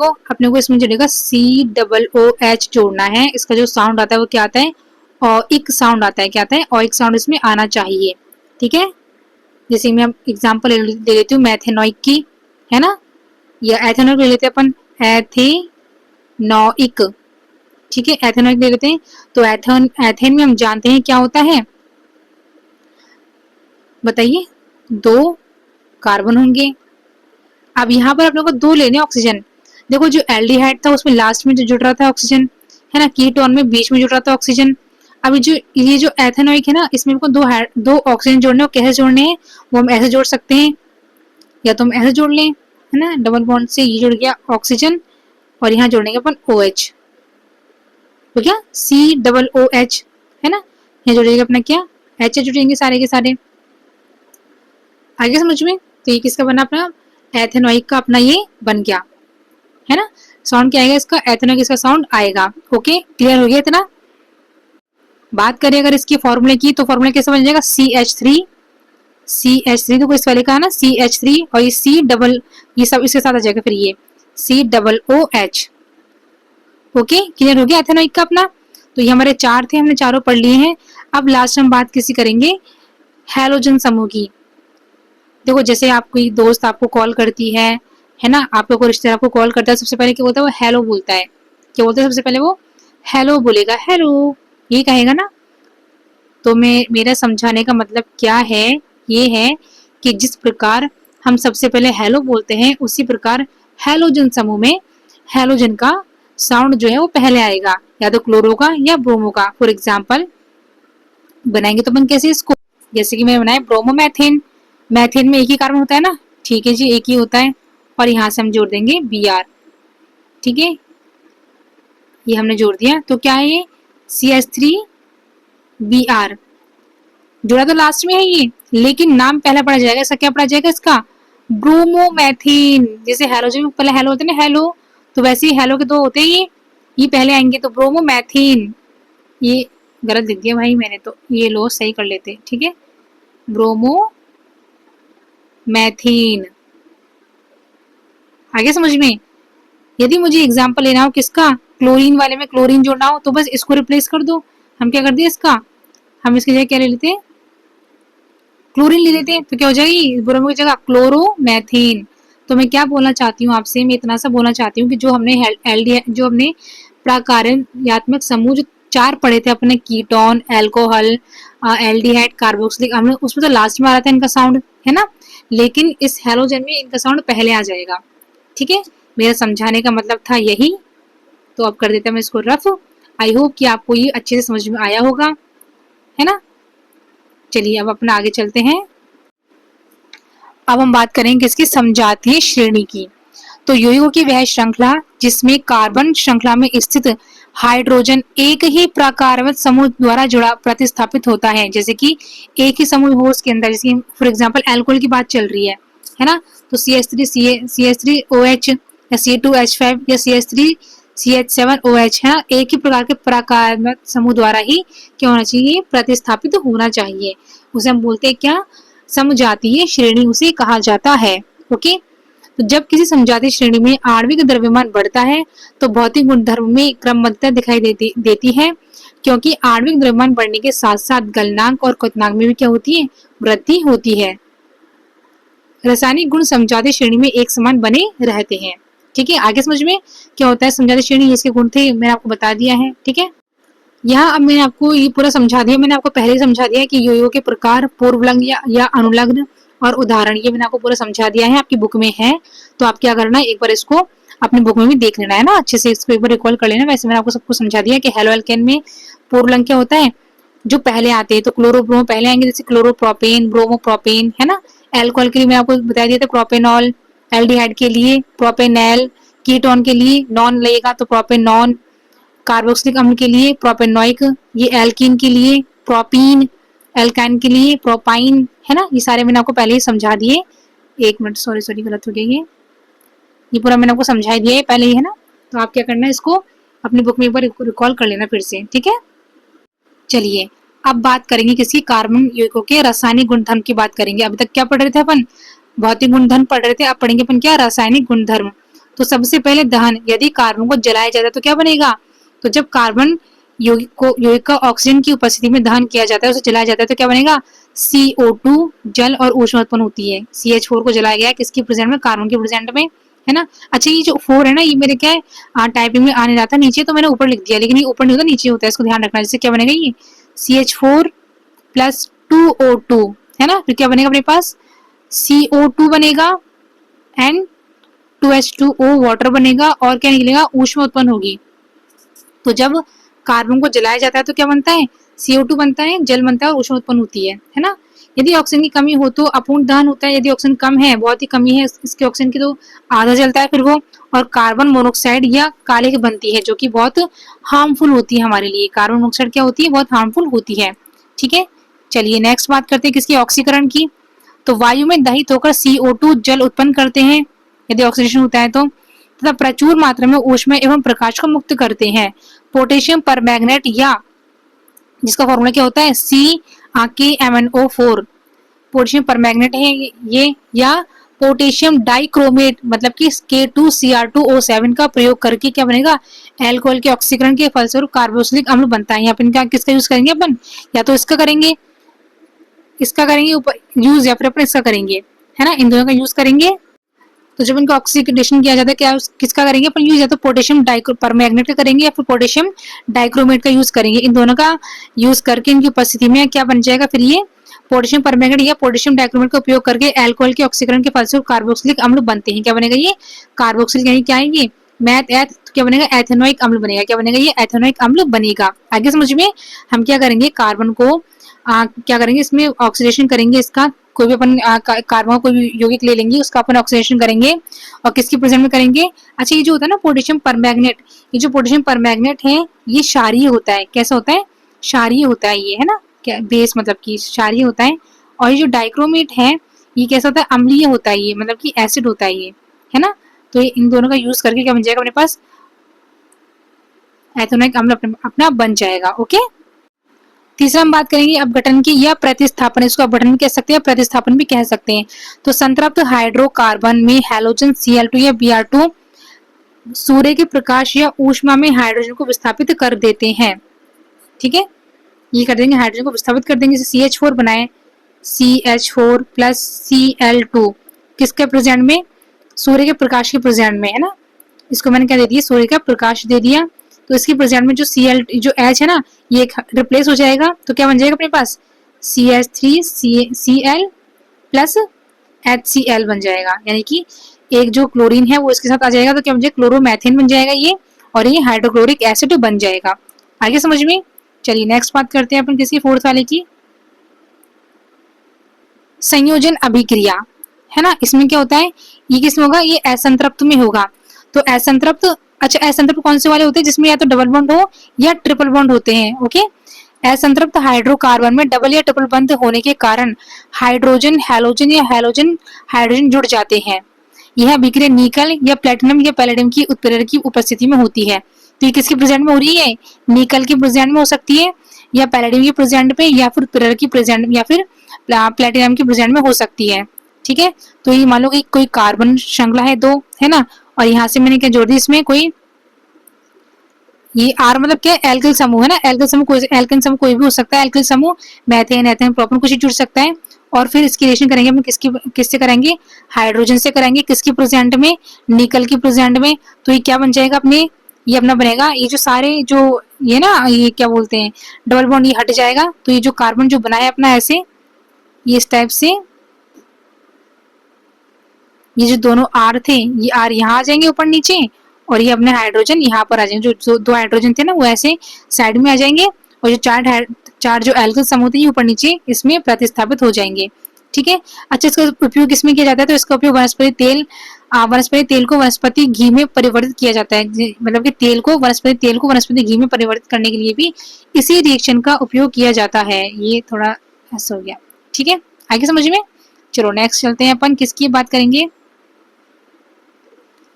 को इसमें जुड़ेगा COOH जोड़ना है। इसका जो साउंड आता है वो क्या आता है, ऑइक साउंड आता है। क्या आता है, ऑइक साउंड इसमें आना चाहिए, ठीक है। जैसे मैं एग्जांपल ले लेती हूँ मैथेनॉइक की, है ना, या एथेनॉइक ले लेते हैं अपन, एथेनॉइक, ठीक है, एथेनॉइक ले लेते हैं। तो एथेन में हम जानते हैं क्या होता है, बताइए, 2 कार्बन होंगे। अब यहाँ पर अपने को 2 लेने ऑक्सीजन। देखो जो एल्डिहाइड था उसमें लास्ट में जो जुड़ रहा था ऑक्सीजन, है ना, कीटोन में बीच में जुड़ रहा था ऑक्सीजन। अभी जो ये जो एथेनॉइक है ना, इसमें हमको दो ऑक्सीजन जोड़ने, कैसे जोड़ने हैं, वो हम ऐसे जोड़ सकते हैं, या तो हम ऐसे जोड़ लें, है ना, डबल बॉन्ड से ये जुड़ गया ऑक्सीजन, और यहाँ जोड़ेंगे अपन OH, तो क्या COOH, है ना। यहाँ जुड़ेगा अपना क्या, H जुड़ेंगे सारे के सारे। आगे समझ में। तो ये किसका बना अपना, एथेनॉइक का अपना ये बन गया, है ना। साउंड क्या आएगा इसका, एथेनॉइक, इसका साउंड आएगा। ओके, क्लियर हो गया इतना। बात करें अगर इसकी फॉर्मूले की, तो फॉर्मूला कैसे बन जाएगा, CH3, तो इस वाले का है ना CH3, और ये C डबल, ये सब इसके साथ आ जाएगा फिर ये COOH। ओके, क्लियर हो गया एथेनॉइक का अपना। तो ये हमारे 4 थे, हमने चारों पढ़ लिए हैं। अब लास्ट हम बात किसी करेंगे, हैलोजन समूह की। देखो जैसे आप कोई दोस्त आपको कॉल करती है ना, आपको कोई रिश्तेदार आपको कॉल करता है, सबसे पहले क्या बोलता है, वो हेलो बोलता है। क्या बोलते हैं सबसे पहले, वो हेलो बोलेगा, हेलो, ये कहेगा ना। तो मेरा समझाने का मतलब क्या है, ये है कि जिस प्रकार हम सबसे पहले हेलो बोलते हैं, उसी प्रकार हैलोजन समूह में हैलोजन का साउंड जो है वो पहले आएगा, या तो क्लोरो का या ब्रोमो का। फॉर एग्जाम्पल बनाएंगे तो अपन कैसे इसको, जैसे कि मैंने बनाया ब्रोमोमेथेन। मैथेन में एक ही कार्बन होता है ना, ठीक है जी, एक ही होता है। और यहाँ से हम जोड़ देंगे Br, ठीक है, ये हमने जोड़ दिया। तो क्या है ये, CH3Br जोड़ा तो लास्ट में है ये, लेकिन नाम पहला पढ़ा जाएगा। इसका क्या पढ़ा जाएगा, इसका ब्रोमोमेथेन। जैसे हेलोजन पहले हेलो होते हैं ना, हेलो, तो वैसे ही हेलो के 2 होते हैं, ये पहले आएंगे, तो ब्रोमोमेथेन। ये गलत लिख दिया भाई मैंने, तो ये लो सही कर लेते, ठीक है, ब्रोमोमेथेन। आगे समझ में। यदि मुझे एग्जाम्पल लेना हो किसका, क्लोरीन वाले में क्लोरीन जोड़ना हो, तो बस इसको रिप्लेस कर दो। हम क्या कर दिए इसका, हम इसकी जगह क्या ले लेते हैं, क्लोरीन ले लेते हैं। तो क्या हो जाएगी, ब्रोमो की जगह क्लोरोमेथेन। तो मैं क्या बोलना चाहती हूँ आपसे, मैं इतना सा बोलना चाहती हूँ कि जो हमने जो हमने प्रकार्यात्मक समूह जो 4 पढ़े थे अपने, कीटोन, अल्कोहल, एल्डिहाइड, कार्बोक्सिलिक अम्ल, उसमें तो लास्ट में आ रहा था इनका साउंड, है ना। लेकिन इस हैलोजन में इनका साउंड पहले आ जाएगा। ठीक है, मेरा समझाने का मतलब था यही। तो अब कर देते हैं मैं इसको रफ। आई होप कि आपको ये अच्छे से समझ में आया होगा, है ना। चलिए अब अपना आगे चलते हैं। अब हम बात करेंगे इसकी समजातीय श्रेणी की। तो यौगिकों की वह श्रृंखला जिसमें कार्बन श्रृंखला में स्थित हाइड्रोजन एक ही प्रकारवत समूह द्वारा जुड़ा प्रतिस्थापित होता है। जैसे कि एक ही समूह हो उसके अंदर, जैसे फॉर एग्जांपल अल्कोहल की बात चल रही है ना। तो CH3OH या C2H5 या CH3CH7OH है, एक ही प्रकार के प्रकारवत समूह द्वारा ही क्या होना चाहिए, प्रतिस्थापित होना चाहिए। उसे हम बोलते हैं क्या, समजातीय श्रेणी उसे कहा जाता है। ओके, तो जब किसी समजातीय श्रेणी में आणविक द्रव्यमान बढ़ता है तो भौतिक गुणधर्म में क्रमबद्धता दिखाई देती है, क्योंकि आणविक द्रव्यमान बढ़ने के साथ साथ गलनांक और क्वथनांक में भी क्या होती है, वृद्धि होती है। रासायनिक गुण समजातीय श्रेणी में एक समान बने रहते हैं। ठीक है, आगे समझ में क्या होता है समजातीय श्रेणी, इसके गुण थे मैंने आपको बता दिया है। ठीक है, यहाँ अब मैंने आपको ये पूरा समझा दिया, मैंने आपको पहले ही समझा दिया कि यौगिकों के प्रकार, पूर्वलग्न या अनुलग्न और उदाहरण, ये मैंने आपको पूरा समझा दिया है, आपकी बुक में है। तो आप क्या करना है, एक बार इसको अपनी बुक में भी देख लेना है ना, अच्छे से इसको एक बार रिकॉल कर लेना। वैसे मैंने आपको सब कुछ समझा दिया कि हेलो एल्केन में पूर्वलग्न क्या होता है, जो पहले आते हैं, तो क्लोरो ब्रोमो पहले आएंगे, जैसे क्लोरोप्रोपेन, ब्रोमोप्रोपेन, है ना। अल्कोहल के लिए मैं आपको बता दिया था प्रोपेनॉल, एल्डिहाइड के लिए प्रोपेनॉल, कीटोन के लिए नॉन लगेगा तो प्रोपेनॉन, कार्बोक्सिलिक अम्ल के लिए प्रोपेनोइक, ये एल्कीन के लिए प्रोपीन, एल्काइन के लिए प्रोपाइन, है ना। ये सारे मैंने आपको पहले ही समझा दिए। एक मिनट, सॉरी गलत हो गया, ये पूरा मैंने आपको समझा दिया है पहले ही, है ना। तो आप क्या करना है, इसको अपनी बुक में एक बार रिकॉल कर लेना फिर से। ठीक है, चलिए अब बात करेंगे किसी कार्बन यौगिकों के रासायनिक गुणधर्म की बात करेंगे। अभी तक क्या पढ़ रहे थे अपन, भौतिक गुणधर्म पढ़ रहे थे, अब पढ़ेंगे अपन क्या, रासायनिक गुणधर्म। तो सबसे पहले दहन, यदि कार्बन को जलाया जाता है तो क्या बनेगा, तो जब कार्बन यौगिक का ऑक्सीजन की उपस्थिति में दहन किया जाता है, उसे जलाया जाता है तो क्या बनेगा, CO2, जल और ऊष्मा उत्पन्न होती है। CH4 को जलाया गया किसकी प्रेजेंट में, कार्बन के प्रेजेंट में, है ना। अच्छा, ये जो 4 है ना, ये मेरे क्या है टाइपिंग में आने जाता है नीचे, तो मैंने ऊपर लिख दिया, लेकिन ये ऊपर नहीं होता, नीचे होता है, इसको ध्यान रखना। जैसे क्या बनेगा, ये CH4 प्लस 2O2, है ना। फिर क्या बनेगा अपने पास, CO2 बनेगा एंड 2H2O वाटर बनेगा, और क्या निकलेगा, ऊष्मा उत्पन्न होगी। तो जब कार्बन को जलाया जाता है तो क्या बनता है, CO2 बनता है, जल बनता है और ऊष्मा उत्पन्न होती है ना। यदि ऑक्सीजन की कमी हो तो अपूर्ण दहन होता है। यदि ऑक्सीजन कम है, बहुत ही कमी है इसके ऑक्सीजन की, तो आधा जलता है फिर वो, और कार्बन मोनोऑक्साइड या कालिख बनती है, जो कि बहुत हार्मफुल होती है हमारे लिए। कार्बन मोनोऑक्साइड क्या होती है, बहुत हार्मफुल होती है। ठीक है, चलिए नेक्स्ट बात करते हैं किसकी, ऑक्सीकरण की। तो वायु में दहित होकर CO2 जल उत्पन्न करते हैं यदि ऑक्सीडेशन होता है तो, तथा प्रचुर मात्रा में ऊष्मा एवं प्रकाश को मुक्त करते हैं। पोटेशियम परमैंगनेट, या जिसका फॉर्मूला क्या होता है, CaMnO4, पोटेशियम परमैंगनेट है ये, या पोटेशियम डाइक्रोमेट मतलब कि K2Cr2O7 का प्रयोग करके क्या बनेगा, अल्कोहल के ऑक्सीकरण के फलस्वरूप कार्बोक्सिलिक अम्ल बनता है। अपन क्या किसका यूज करेंगे, अपन या तो इसका करेंगे यूज, या फिर अपन इसका करेंगे, है ना, इन दोनों का यूज करेंगे। तो जब इनका ऑक्सीडेशन किया जाता है, क्या किसका करेंगे अपन यूज, या तो पोटेशियम परमैंगनेट का करेंगे या फिर पोटेशियम डाइक्रोमेट का यूज करेंगे। इन दोनों का यूज करके इनकी उपस्थिति में क्या बन जाएगा, फिर ये पोटेशियम परमैंगनेट या पोटेशियम डाइक्रोमेट का उपयोग करके अल्कोहल के ऑक्सीकरण के फलस्वरूप कार्बोक्सिलिक अम्ल बनते हैं। क्या बनेगा, ये कार्बोक्सिलिक, यानी क्या है ये क्या बनेगा, एथेनोइक अम्ल बनेगा। क्या बनेगा, ये एथेनोइक अम्ल बनेगा। आगे समझ में, हम क्या करेंगे, कार्बन को क्या करेंगे, इसमें ऑक्सीडेशन करेंगे, इसका कोई भी अपन कार्बन कोई भी यौगिक ले लेंगे, उसका अपन ऑक्सीडेशन करेंगे, और किसकी प्रेजेंट में करेंगे। अच्छा, ये जो होता है ना पोटेशियम परमैंगनेट, ये जो पोटेशियम परमैंगनेट है ये क्षारीय होता है। कैसा होता है, क्षारीय होता है ये, है ना, क्या बेस मतलब कि क्षारीय होता है। और ये जो डाइक्रोमेट है ये कैसा होता है, अम्लीय होता है ये, मतलब कि एसिड होता है ये, है ना। तो ये इन दोनों का यूज करके क्या बन जाएगा अपने पास, एथेनोइक अम्ल अपना बन जाएगा। ओके, तीसरा हम बात करेंगे अपघटन की या प्रतिस्थापन। इसको अपघटन कह सकते हैं, प्रतिस्थापन भी कह सकते हैं। तो संतृप्त हाइड्रोकार्बन में हैलोजन Cl2 या Br2 सूर्य के प्रकाश या ऊष्मा में हाइड्रोजन को विस्थापित कर देते हैं। ठीक है, ये कर देंगे, हाइड्रोजन को विस्थापित कर देंगे। जैसे CH4 बनाए, CH4 प्लस Cl2 किसके प्रेजेंट में, सूर्य के प्रकाश के प्रेजेंट में, है ना, इसको मैंने क्या दे दिया, सूर्य का प्रकाश दे दिया, तो इसके प्रेजेंट में जो Cl जो H है ना, ये रिप्लेस हो जाएगा, तो क्या बन जाएगा अपने पास CH3 Cl प्लस HCl बन जाएगा, यानी कि एक जो क्लोरीन है वो इसके साथ आ जाएगा, तो क्या बन जाएगा, क्लोरोमेथेन बन जाएगा ये, और ये हाइड्रोक्लोरिक एसिड बन जाएगा। आगे समझ में। चलिए नेक्स्ट बात करते हैं अपन किसकी, फोर्थ वाले की, संयोजन अभिक्रिया, है ना। इसमें क्या होता है, ये किसमें होगा, ये असंतृप्त में होगा। तो असंतृप्त, अच्छा असंतृप्त कौन से वाले होते हैं, जिसमें या तो डबल बॉन्ड हो या ट्रिपल बॉन्ड होते हैं। ओके, असंतृप्त हाइड्रोकार्बन में डबल या ट्रिपल बॉन्ड होने के कारण हाइड्रोजन हैलोजन या हैलोजन हाइड्रोजन जुड़ जाते हैं। यह अभिक्रिया निकल या प्लेटिनम या पैलेडियम की उत्प्रेरक की उपस्थिति में होती है। तो ये किसके प्रेजेंट में हो रही है, निकल के प्रेजेंट में हो सकती है, या पैलेडियम के प्रेजेंट में, या फिर उत्प्रेरक की प्रेजेंट में, या फिर प्लेटिनम के प्रेजेंट में हो सकती है। ठीक है, तो ये मान लो कि कोई कार्बन श्रृंखला है दो, है ना, और यहाँ से मैंने क्या जोड़ दी, इसमें कोई ये आर मतलब क्या, एल्किल समूह है ना, एल्किल समूह कोई, एल्किन समूह कोई भी हो सकता है, एल्किल समूह मेथेन एथेन प्रोपेन कुछ जुड़ सकता है। और फिर इसकी रिएक्शन करेंगे हम किससे करेंगे, हाइड्रोजन से करेंगे, किसकी प्रेजेंट में, निकल की प्रेजेंट में। तो ये क्या बन जाएगा अपने, ये अपना बनेगा, ये जो सारे जो ये ना, ये क्या बोलते हैं, डबल बॉन्ड, ये हट जाएगा, तो ये जो कार्बन जो बनाया अपना ऐसे, ये इस टाइप से, ये जो दोनों आर थे, ये आर यहाँ आ जाएंगे ऊपर नीचे, और ये अपने हाइड्रोजन यहाँ पर आ जाएंगे, जो दो हाइड्रोजन थे ना वो ऐसे साइड में आ जाएंगे, और जो चार जो एल्किल समूह थे ऊपर नीचे इसमें प्रतिस्थापित हो जाएंगे। ठीक है, अच्छा इसका उपयोग किसमें किया जाता है, तो इसका उपयोग वनस्पति तेल को वनस्पति घी में परिवर्तित किया जाता है, मतलब कि तेल को वनस्पति घी में परिवर्तित करने के लिए भी इसी रिएक्शन का उपयोग किया जाता है। ये थोड़ा ऐसा हो गया। ठीक है, आगे समझ में। चलो नेक्स्ट चलते हैं, अपन किसकी बात करेंगे,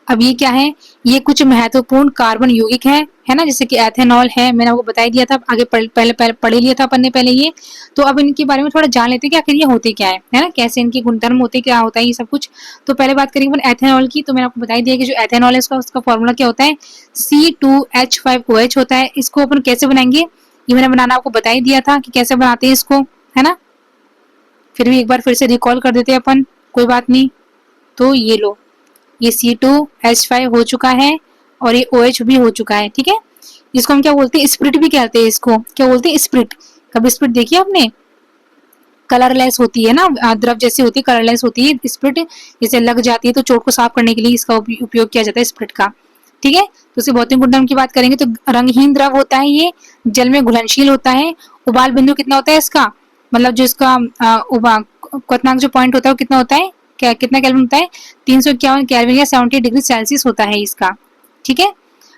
अब ये क्या है, ये कुछ महत्वपूर्ण कार्बन यौगिक है ना, जैसे कि एथेनॉल है, मैंने आपको बता ही दिया था, आगे पहले पढ़ ही लिया था अपन ने पहले ये। तो अब इनके बारे में थोड़ा जान लेते हैं कि आखिर ये होते क्या है ना, कैसे इनके गुणधर्म होते, क्या होता है ये सब कुछ। तो पहले बात करेंगे अपन एथेनॉल की। तो मैंने आपको बताई दिया कि जो एथेनॉल है उसका फॉर्मूला क्या होता है, C2H5OH होता है। इसको अपन कैसे बनाएंगे, ये मैंने बनाना आपको बता ही दिया था कि कैसे बनाते हैं इसको, है ना, फिर भी एक बार फिर से रिकॉल कर देते हैं अपन, कोई बात नहीं। तो ये लो, ये C2H5 हो चुका है, और ये OH भी हो चुका है। ठीक है, इसको हम क्या बोलते हैं, स्प्रिट भी कहते हैं, इसको क्या बोलते हैं, स्प्रिट। कभी स्प्रिट देखिए आपने, कलरलेस होती है ना, द्रव जैसी होती है, कलरलेस होती है स्प्रिट, जैसे लग जाती है तो चोट को साफ करने के लिए इसका उपयोग किया जाता है स्प्रिट का। ठीक है, तो इसके भौतिक गुणधर्म की बात करेंगे तो रंगहीन द्रव होता है, ये जल में घुलनशील होता है। उबाल बिंदु कितना होता है इसका, मतलब जो इसका क्वथनांक जो पॉइंट होता है वो कितना होता है, क्या कितना केल्विन होता है, 351 केल्विन या 70 डिग्री सेल्सियस होता है इसका। ठीक है,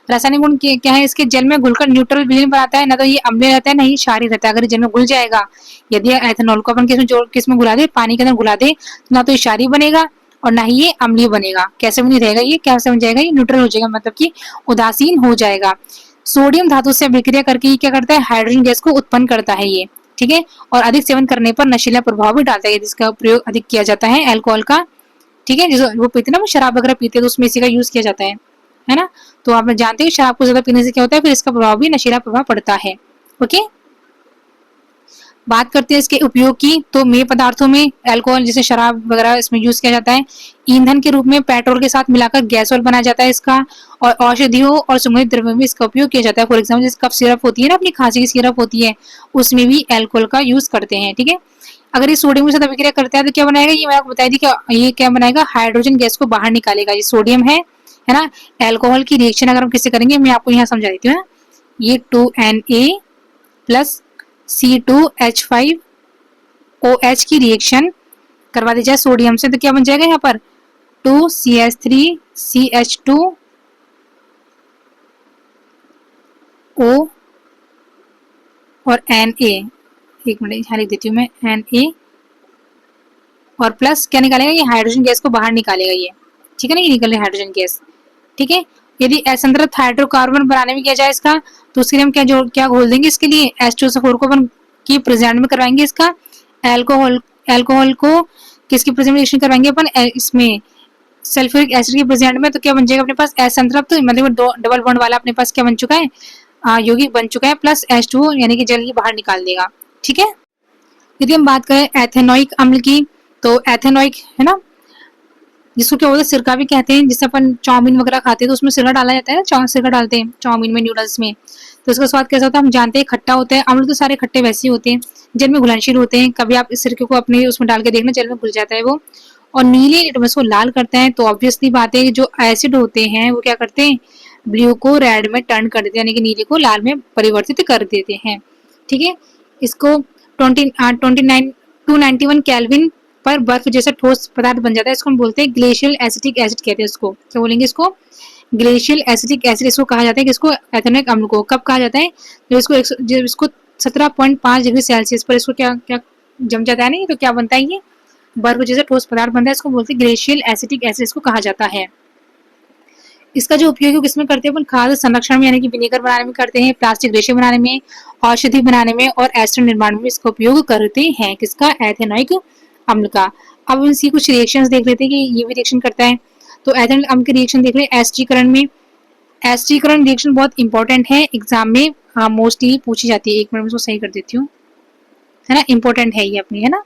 रासायनिक गुण क्या है इसके, जल में घुलकर न्यूट्रल विलीन बनाता है, ना तो ये अम्लीय रहता है ना ही क्षारीय रहता है। अगर जल में घुल जाएगा, यदि एथेनॉल को अपन किसमें घुला दे, पानी के अंदर घुला दे, तो ना तो ये क्षारीय बनेगा और ना ही ये अम्लीय बनेगा। कैसे बनी रहेगा ये, कैसे बन जाएगा, ये न्यूट्रल हो जाएगा, मतलब कि उदासीन हो जाएगा। सोडियम धातु से अभिक्रिया करके ये क्या करता है, हाइड्रोजन गैस को उत्पन्न करता है ये। ठीक है, और अधिक सेवन करने पर नशीला प्रभाव भी डालता है, जिसका प्रयोग अधिक किया जाता है अल्कोहल का। ठीक है, जिस वो पीते ना, वो शराब वगैरह पीते तो उसमें इसी का यूज किया जाता है ना। तो आप जानते हो शराब को ज्यादा पीने से क्या होता है, फिर इसका प्रभाव भी नशीला प्रभाव पड़ता है। ओके, बात करते हैं इसके उपयोग की। तो मेय पदार्थों में अल्कोहल जैसे शराब वगैरह इसमें यूज किया जाता है। ईंधन के रूप में पेट्रोल के साथ मिलाकर गैस ऑयल बनाया जाता है इसका, और औषधियों और सुगंधित द्रव्यों में इसका उपयोग किया जाता है। फॉर एग्जाम्पल जैसे कफ सिरप होती है ना, अपनी खांसी की सिरप होती है, उसमें भी अल्कोहल का यूज करते हैं। ठीक है, अगर ये सोडियम के साथ अभिक्रिया करता है तो क्या बनाएगा, ये मैंने आपको बताई थी कि ये क्या बनाएगा, हाइड्रोजन गैस को बाहर निकालेगा। ये सोडियम है ना, अल्कोहल की रिएक्शन अगर हम किससे करेंगे, मैं आपको यहाँ समझा देती हूँ। ये 2Na प्लस C2H5OH की रिएक्शन करवा दी जाए सोडियम से, तो क्या बन जाएगा यहाँ पर 2CH3CH2O और Na, एक मिनट यहाँ लिख देती हूँ मैं, Na और प्लस क्या निकालेगा, ये हाइड्रोजन गैस को बाहर निकालेगा ये। ठीक है ना, ये निकल रहा है हाइड्रोजन गैस। ठीक है, यदि असंतृप्त हाइड्रोकार्बन बनाने में किया जाए इसका, तो उसके लिए हम क्या घोल देंगे, इसके लिए H2SO4 को अपन की प्रेजेंट में करवाएंगे इसका अल्कोहल को किसकी प्रेजेंट में रिएक्शन करवाएंगे अपन, इसमें सल्फ्यूरिक एसिड की प्रेजेंट में। तो क्या बन जाएगा अपने पास असंतृप्त, मतलब डबल बॉन्ड वाला अपने पास क्या बन चुका है, यौगिक बन चुका है, प्लस H2O यानी कि जल ही बाहर निकाल देगा। ठीक है, यदि हम बात करें एथेनोइक अम्ल की, तो एथेनोइक है ना, जिसको क्या बोलते हैं सिरका भी कहते हैं, जिससे अपन चाउमीन वगैरह खाते हैं तो उसमें सिरका डाला जाता है ना, सिरका डालते हैं चाउमीन में, नूडल्स में। तो इसका स्वाद कैसा होता है हम जानते हैं, खट्टा होता है। अम्ल तो सारे खट्टे वैसे ही होते हैं, जल में घुलनशील होते हैं। कभी आप इस सिरके को अपने उसमें डाल के देखना, जल में घुल जाता है वो। और नीले लिटमस को लाल करते हैं, तो ऑब्वियसली बात है कि जो एसिड होते हैं वो क्या करते हैं, ब्लू को रेड में टर्न कर देते हैं, यानी कि नीले को लाल में परिवर्तित कर देते हैं। ठीक है, इसको 291 केल्विन पर बर्फ जैसा ठोस पदार्थ बन जाता है। इसको हम बोलते हैं ग्लेशियल एसिटिक एसिड कहते हैं इसको। क्या बोलेंगे इसको? ग्लेशियल एसिटिक एसिड इसको कहा जाता है। किसको? एथेनोइक अम्ल को। कब कहा जाता है? जब इसको 17.5 डिग्री सेल्सियस पर इसको क्या क्या जम जाता है, नहीं तो क्या बनता है, ये बर्फ जैसा ठोस पदार्थ बनता है। इसको बोलते हैं ग्लेशियल एसिटिक एसिड इसको कहा जाता है। इसका जो उपयोग है किसमें करते हैं अपन? खाद्य संरक्षण में, यानी कि विनेगर बनाने में करते हैं, प्लास्टिक रेशे बनाने में, औषधि बनाने में और एस्टर निर्माण में इसका उपयोग करते हैं। किसका? एथेनोइक अम्ल का। अब इनकी कुछ रिएक्शंस देख लेते हैं कि ये भी रिएक्शन करता है। तो एथेनोइक अम्ल के रिएक्शन देख रहे हैं एस्टीकरण में। एस्टीकरण रिएक्शन बहुत इंपॉर्टेंट है, एग्जाम में मोस्टली पूछी जाती है। एक मिनट में इसको सही कर देती हूँ, है ना, इंपॉर्टेंट है ये अपनी, है ना।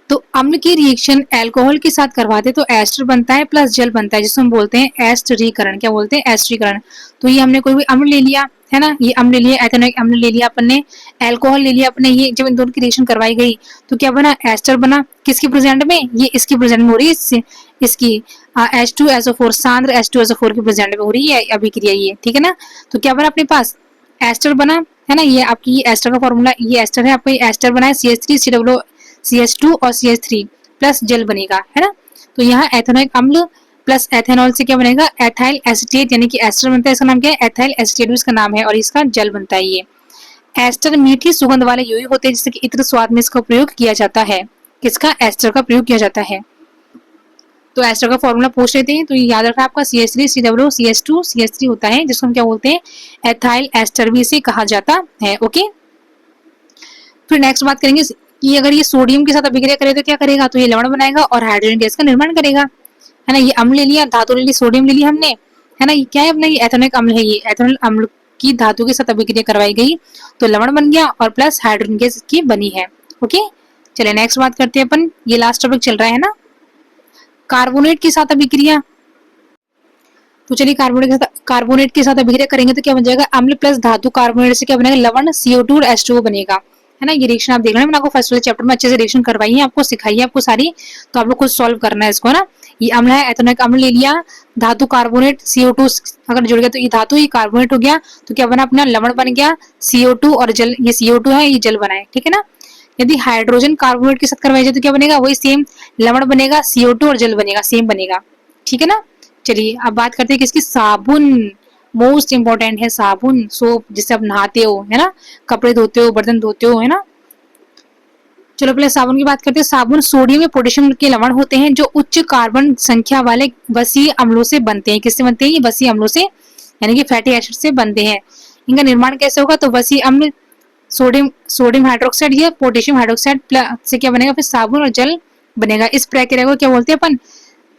तो अम्ल की रिएक्शन अल्कोहल के साथ करवाते तो एस्टर बनता है प्लस जल बनता है, जिसको हम बोलते हैं एस्टरीकरण। क्या बोलते हैं? एस्टरीकरण। तो ये हमने कोई भी अम्ल ले लिया, है ना, ये अम्ल ले लिया, एथेनोइक अम्ल ले लिया अपन ने, अल्कोहल ले लिया अपने, ये जब इन दोनों की रिएक्शन करवाई गई तो क्या बना? एस्टर बना। किसकी प्रेजेंट में? ये इसकी प्रेजेंट में हो रही है, इसकी H2SO4 सांद्र H2SO4 की प्रेजेंट में हो रही है अभिक्रिया ये। ठीक है ना। तो क्या बना अपने पास? एस्टर बना, है ना। ये आपकी ये एस्टर का फॉर्मूला, ये एस्टर है, आपको ये एस्टर बना है CH3 CH2 और CH3 प्लस जल बनेगा, है ना। तो यहाँ एथेनोइक अम्ल प्लस एथेनॉल से क्या बनेगा? एथाइल एसीटेट, यानी कि एस्टर बनता है। इसका नाम क्या है? एथाइल एसीटेट इसका नाम है, और इसका जल बनता है ये। एस्टर मीठी सुगंध वाले यौगिक होते हैं, जिससे कि इत्र स्वाद में इसका प्रयोग किया जाता है। किसका? एस्टर का प्रयोग किया जाता है। तो एस्टर का फॉर्मूला पूछ लेते हैं, तो ये याद रखना आपका CH3 COO CH2 CH3 होता है, जिसको हम क्या बोलते हैं? एथाइल एस्टर भी इसे कहा जाता है। ओके, फिर नेक्स्ट बात करेंगे कि अगर ये सोडियम के साथ अभिक्रिया करे तो क्या करेगा? तो ये लवण बनाएगा और हाइड्रोजन गैस का निर्माण करेगा, है ना। ये अम्ल ले लिया, धातु ले ली, सोडियम ले लिया हमने, है ना। ये क्या है अपना? ये एथेनोइक अम्ल है। ये एथेनॉल अम्ल की धातु के साथ अभिक्रिया करवाई गई तो लवण बन गया और प्लस हाइड्रोजन गैस की बनी है। ओके, चलिए नेक्स्ट बात करते हैं अपन। ये लास्ट टॉपिक चल रहा है ना, कार्बोनेट के साथ अभिक्रिया। तो चलिए कार्बोनेट के साथ अभिक्रिया करेंगे तो क्या बन जाएगा? अम्ल प्लस धातु कार्बोनेट से क्या बनेगा? लवण CO2 और H2O बनेगा, है ना। ये रिएक्शन आप देख रहे हैं, मैंने आपको फर्स्ट वाले चैप्टर में अच्छे से रिएक्शन करवाई है, आपको सिखाई है आपको सारी, तो आप लोग खुद सॉल्व करना है इसको ना। ये अम्ल है, एथेनोइक अम्ल ले लिया, धातु कार्बोनेट CO2 अगर जुड़ गया तो ये धातु, ये कार्बोनेट हो गया, तो क्या बना अपना? लवण बन गया, CO2 और जल, ये CO2 है, ये जल बना है। ठीक है ना। यदि हाइड्रोजन कार्बोनेट के साथ करवाई जाए तो क्या बनेगा? वही सेम लवण बनेगा, CO2 और जल बनेगा, सेम बनेगा। ठीक है ना। चलिए अब बात करते हैं किसकी? साबुन। मोस्ट इंपॉर्टेंट है साबुन, सोप, जिससे आप नहाते हो, है ना, कपड़े धोते हो, बर्तन धोते हो, है ना। चलो पहले साबुन की बात करते हैं। साबुन सोडियम या पोटेशियम के लवण होते हैं जो उच्च कार्बन संख्या वाले वसीय अम्लों से बनते हैं। किससे बनते हैं? ये वसीय अम्लों से, यानी कि फैटी एसिड से बनते हैं। इनका निर्माण कैसे होगा? तो वसीय अम्ल सोडियम हाइड्रोक्साइड या पोटेशियम हाइड्रोक्साइड से क्या बनेगा? फिर साबुन और जल बनेगा। इस प्रक्रिया को क्या बोलते हैं अपन?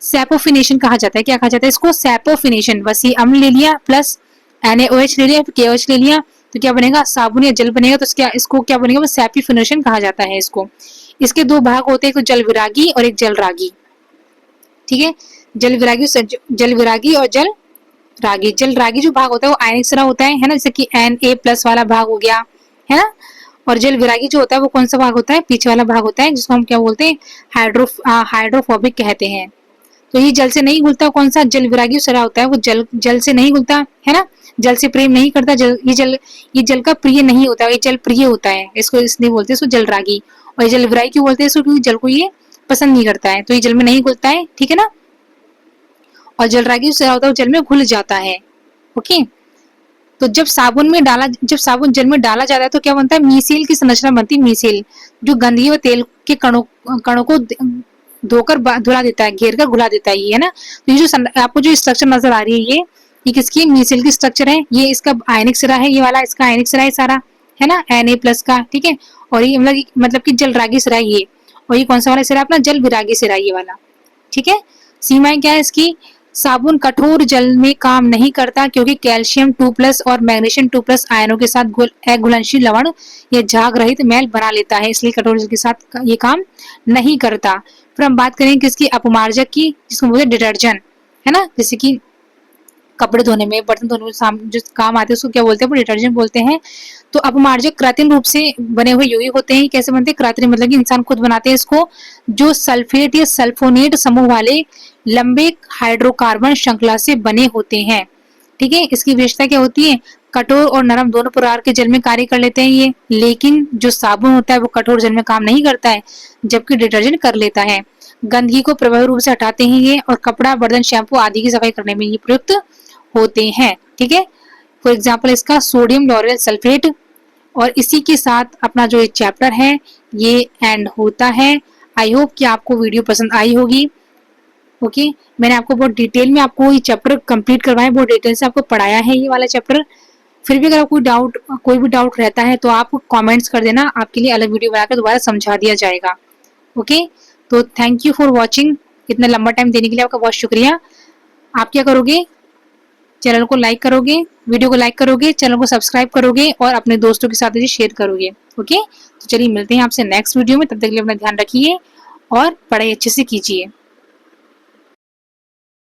सैपोफिनेशन कहा जाता है। क्या कहा जाता है इसको? सैपोफिनेशन। वसीय अम्ल ले लिया प्लस NaOH ले लिया, फिर KOH ले लिया, तो क्या बनेगा? साबुन या जल बनेगा। तो इसको क्या बनेगा? सैपोफिनेशन कहा जाता है इसको। इसके दो भाग होते हैं, एक जल विरागी और एक जल रागी। ठीक है, जल विरागी और जल रागी। जल रागी जो भाग होता है वो आयनिक सिरा होता है ना, जैसे कि Na+ वाला भाग हो गया, है ना। और जल विरागी जो होता है वो कौन सा भाग होता है? पीछे वाला भाग होता है, जिसको हम क्या बोलते हैं? हाइड्रोफोबिक कहते हैं। तो ये जल से नहीं घुलता। कौन सा? जल विरागी सिरा होता है वो जल से नहीं घुलता, है ना, जल से प्रेम नहीं करता। ये जल का प्रिय नहीं होता, ये जल प्रिय होता है, इसको इसलिए बोलते हैं इसको जल रागी। और ये जल विरागी क्यों बोलते हैं इसको? क्योंकि जल को ये पसंद नहीं करता है, तो ये जल में नहीं घुलता है। ठीक है ना। और जल रागी सिरा होता है वो जल में घुल जाता है। ओके, तो जब साबुन जल में डाला जाता है तो क्या बनता है? मीसेल की संरचना बनती है। मीसेल जो गंदगी व तेल के कणों को धोकर धुला देता है, घेर कर घुला देता है, ये, है ना। तो ये जो आपको जो स्ट्रक्चर नजर आ रही है, ये किसकी? मीसेल की स्ट्रक्चर है। ये इसका आयनिक सिरा है, ये वाला इसका आयनिक सिरा है सारा, है ना, Na+ का। ठीक है, और ये मतलब कि जल रागी सिरा है ये। और ये कौन सा वाला सिरा? अपना जल विरागी सिरा, ये वाला। ठीक है, सीमाएं क्या है इसकी? साबुन कठोर जल में काम नहीं करता क्योंकि कैल्शियम 2+ और मैग्नीशियम 2+ आयनों के साथ घुलनशील लवण या झाग रहित मैल बना लेता है, इसलिए कठोर जल के साथ ये काम नहीं करता। फिर हम बात करेंगे किसकी, अपमार्जक की, जिसको बोलते हैं डिटर्जेंट, है ना, जैसे कि कपड़े धोने में, बर्तन धोने में जो काम आते हैं उसको क्या बोलते हैं, वो डिटर्जेंट बोलते हैं। तो अपमार्जक कृत्रिम रूप से बने हुए यौगिक होते हैं। कैसे बनते हैं कृत्रिम, मतलब कि इंसान खुद बनाते हैं इसको, जो सल्फेट या सल्फोनेट समूह वाले लंबे हाइड्रोकार्बन श्रृंखला से बने होते हैं। ठीक है, इसकी विशेषता क्या होती है, कठोर और नरम दोनों प्रकार के जल में कार्य कर लेते हैं ये, लेकिन जो साबुन होता है वो कठोर जल में काम नहीं करता है, जबकि डिटर्जेंट कर लेता है। गंदगी को प्रभावी रूप से हटाते हैं ये, और कपड़ा, बर्तन, शैम्पू आदि की सफाई करने में ये प्रयुक्त होते हैं। ठीक है, फॉर एग्जाम्पल इसका सोडियम लॉरेल सल्फेट। और इसी के साथ अपना जो ये चैप्टर है ये एंड होता है। आई होप कि आपको वीडियो पसंद आई होगी। ओके, मैंने आपको बहुत डिटेल में आपको ये चैप्टर कंप्लीट करवाया, बहुत डिटेल से आपको पढ़ाया है ये वाला चैप्टर। फिर भी अगर कोई भी डाउट रहता है तो आप कमेंट्स कर देना, आपके लिए अलग वीडियो बनाकर दोबारा समझा दिया जाएगा। ओके, तो थैंक यू फॉर वॉचिंग, इतना लंबा टाइम देने के लिए आपका बहुत शुक्रिया। आप क्या करोगे, चैनल को लाइक करोगे, वीडियो को लाइक करोगे, चैनल को सब्सक्राइब करोगे और अपने दोस्तों के साथ इसे शेयर करोगे। ओके, तो चलिए मिलते हैं आपसे नेक्स्ट वीडियो में, तब तक के लिए अपना ध्यान रखिए और पढ़ाई अच्छे से कीजिए।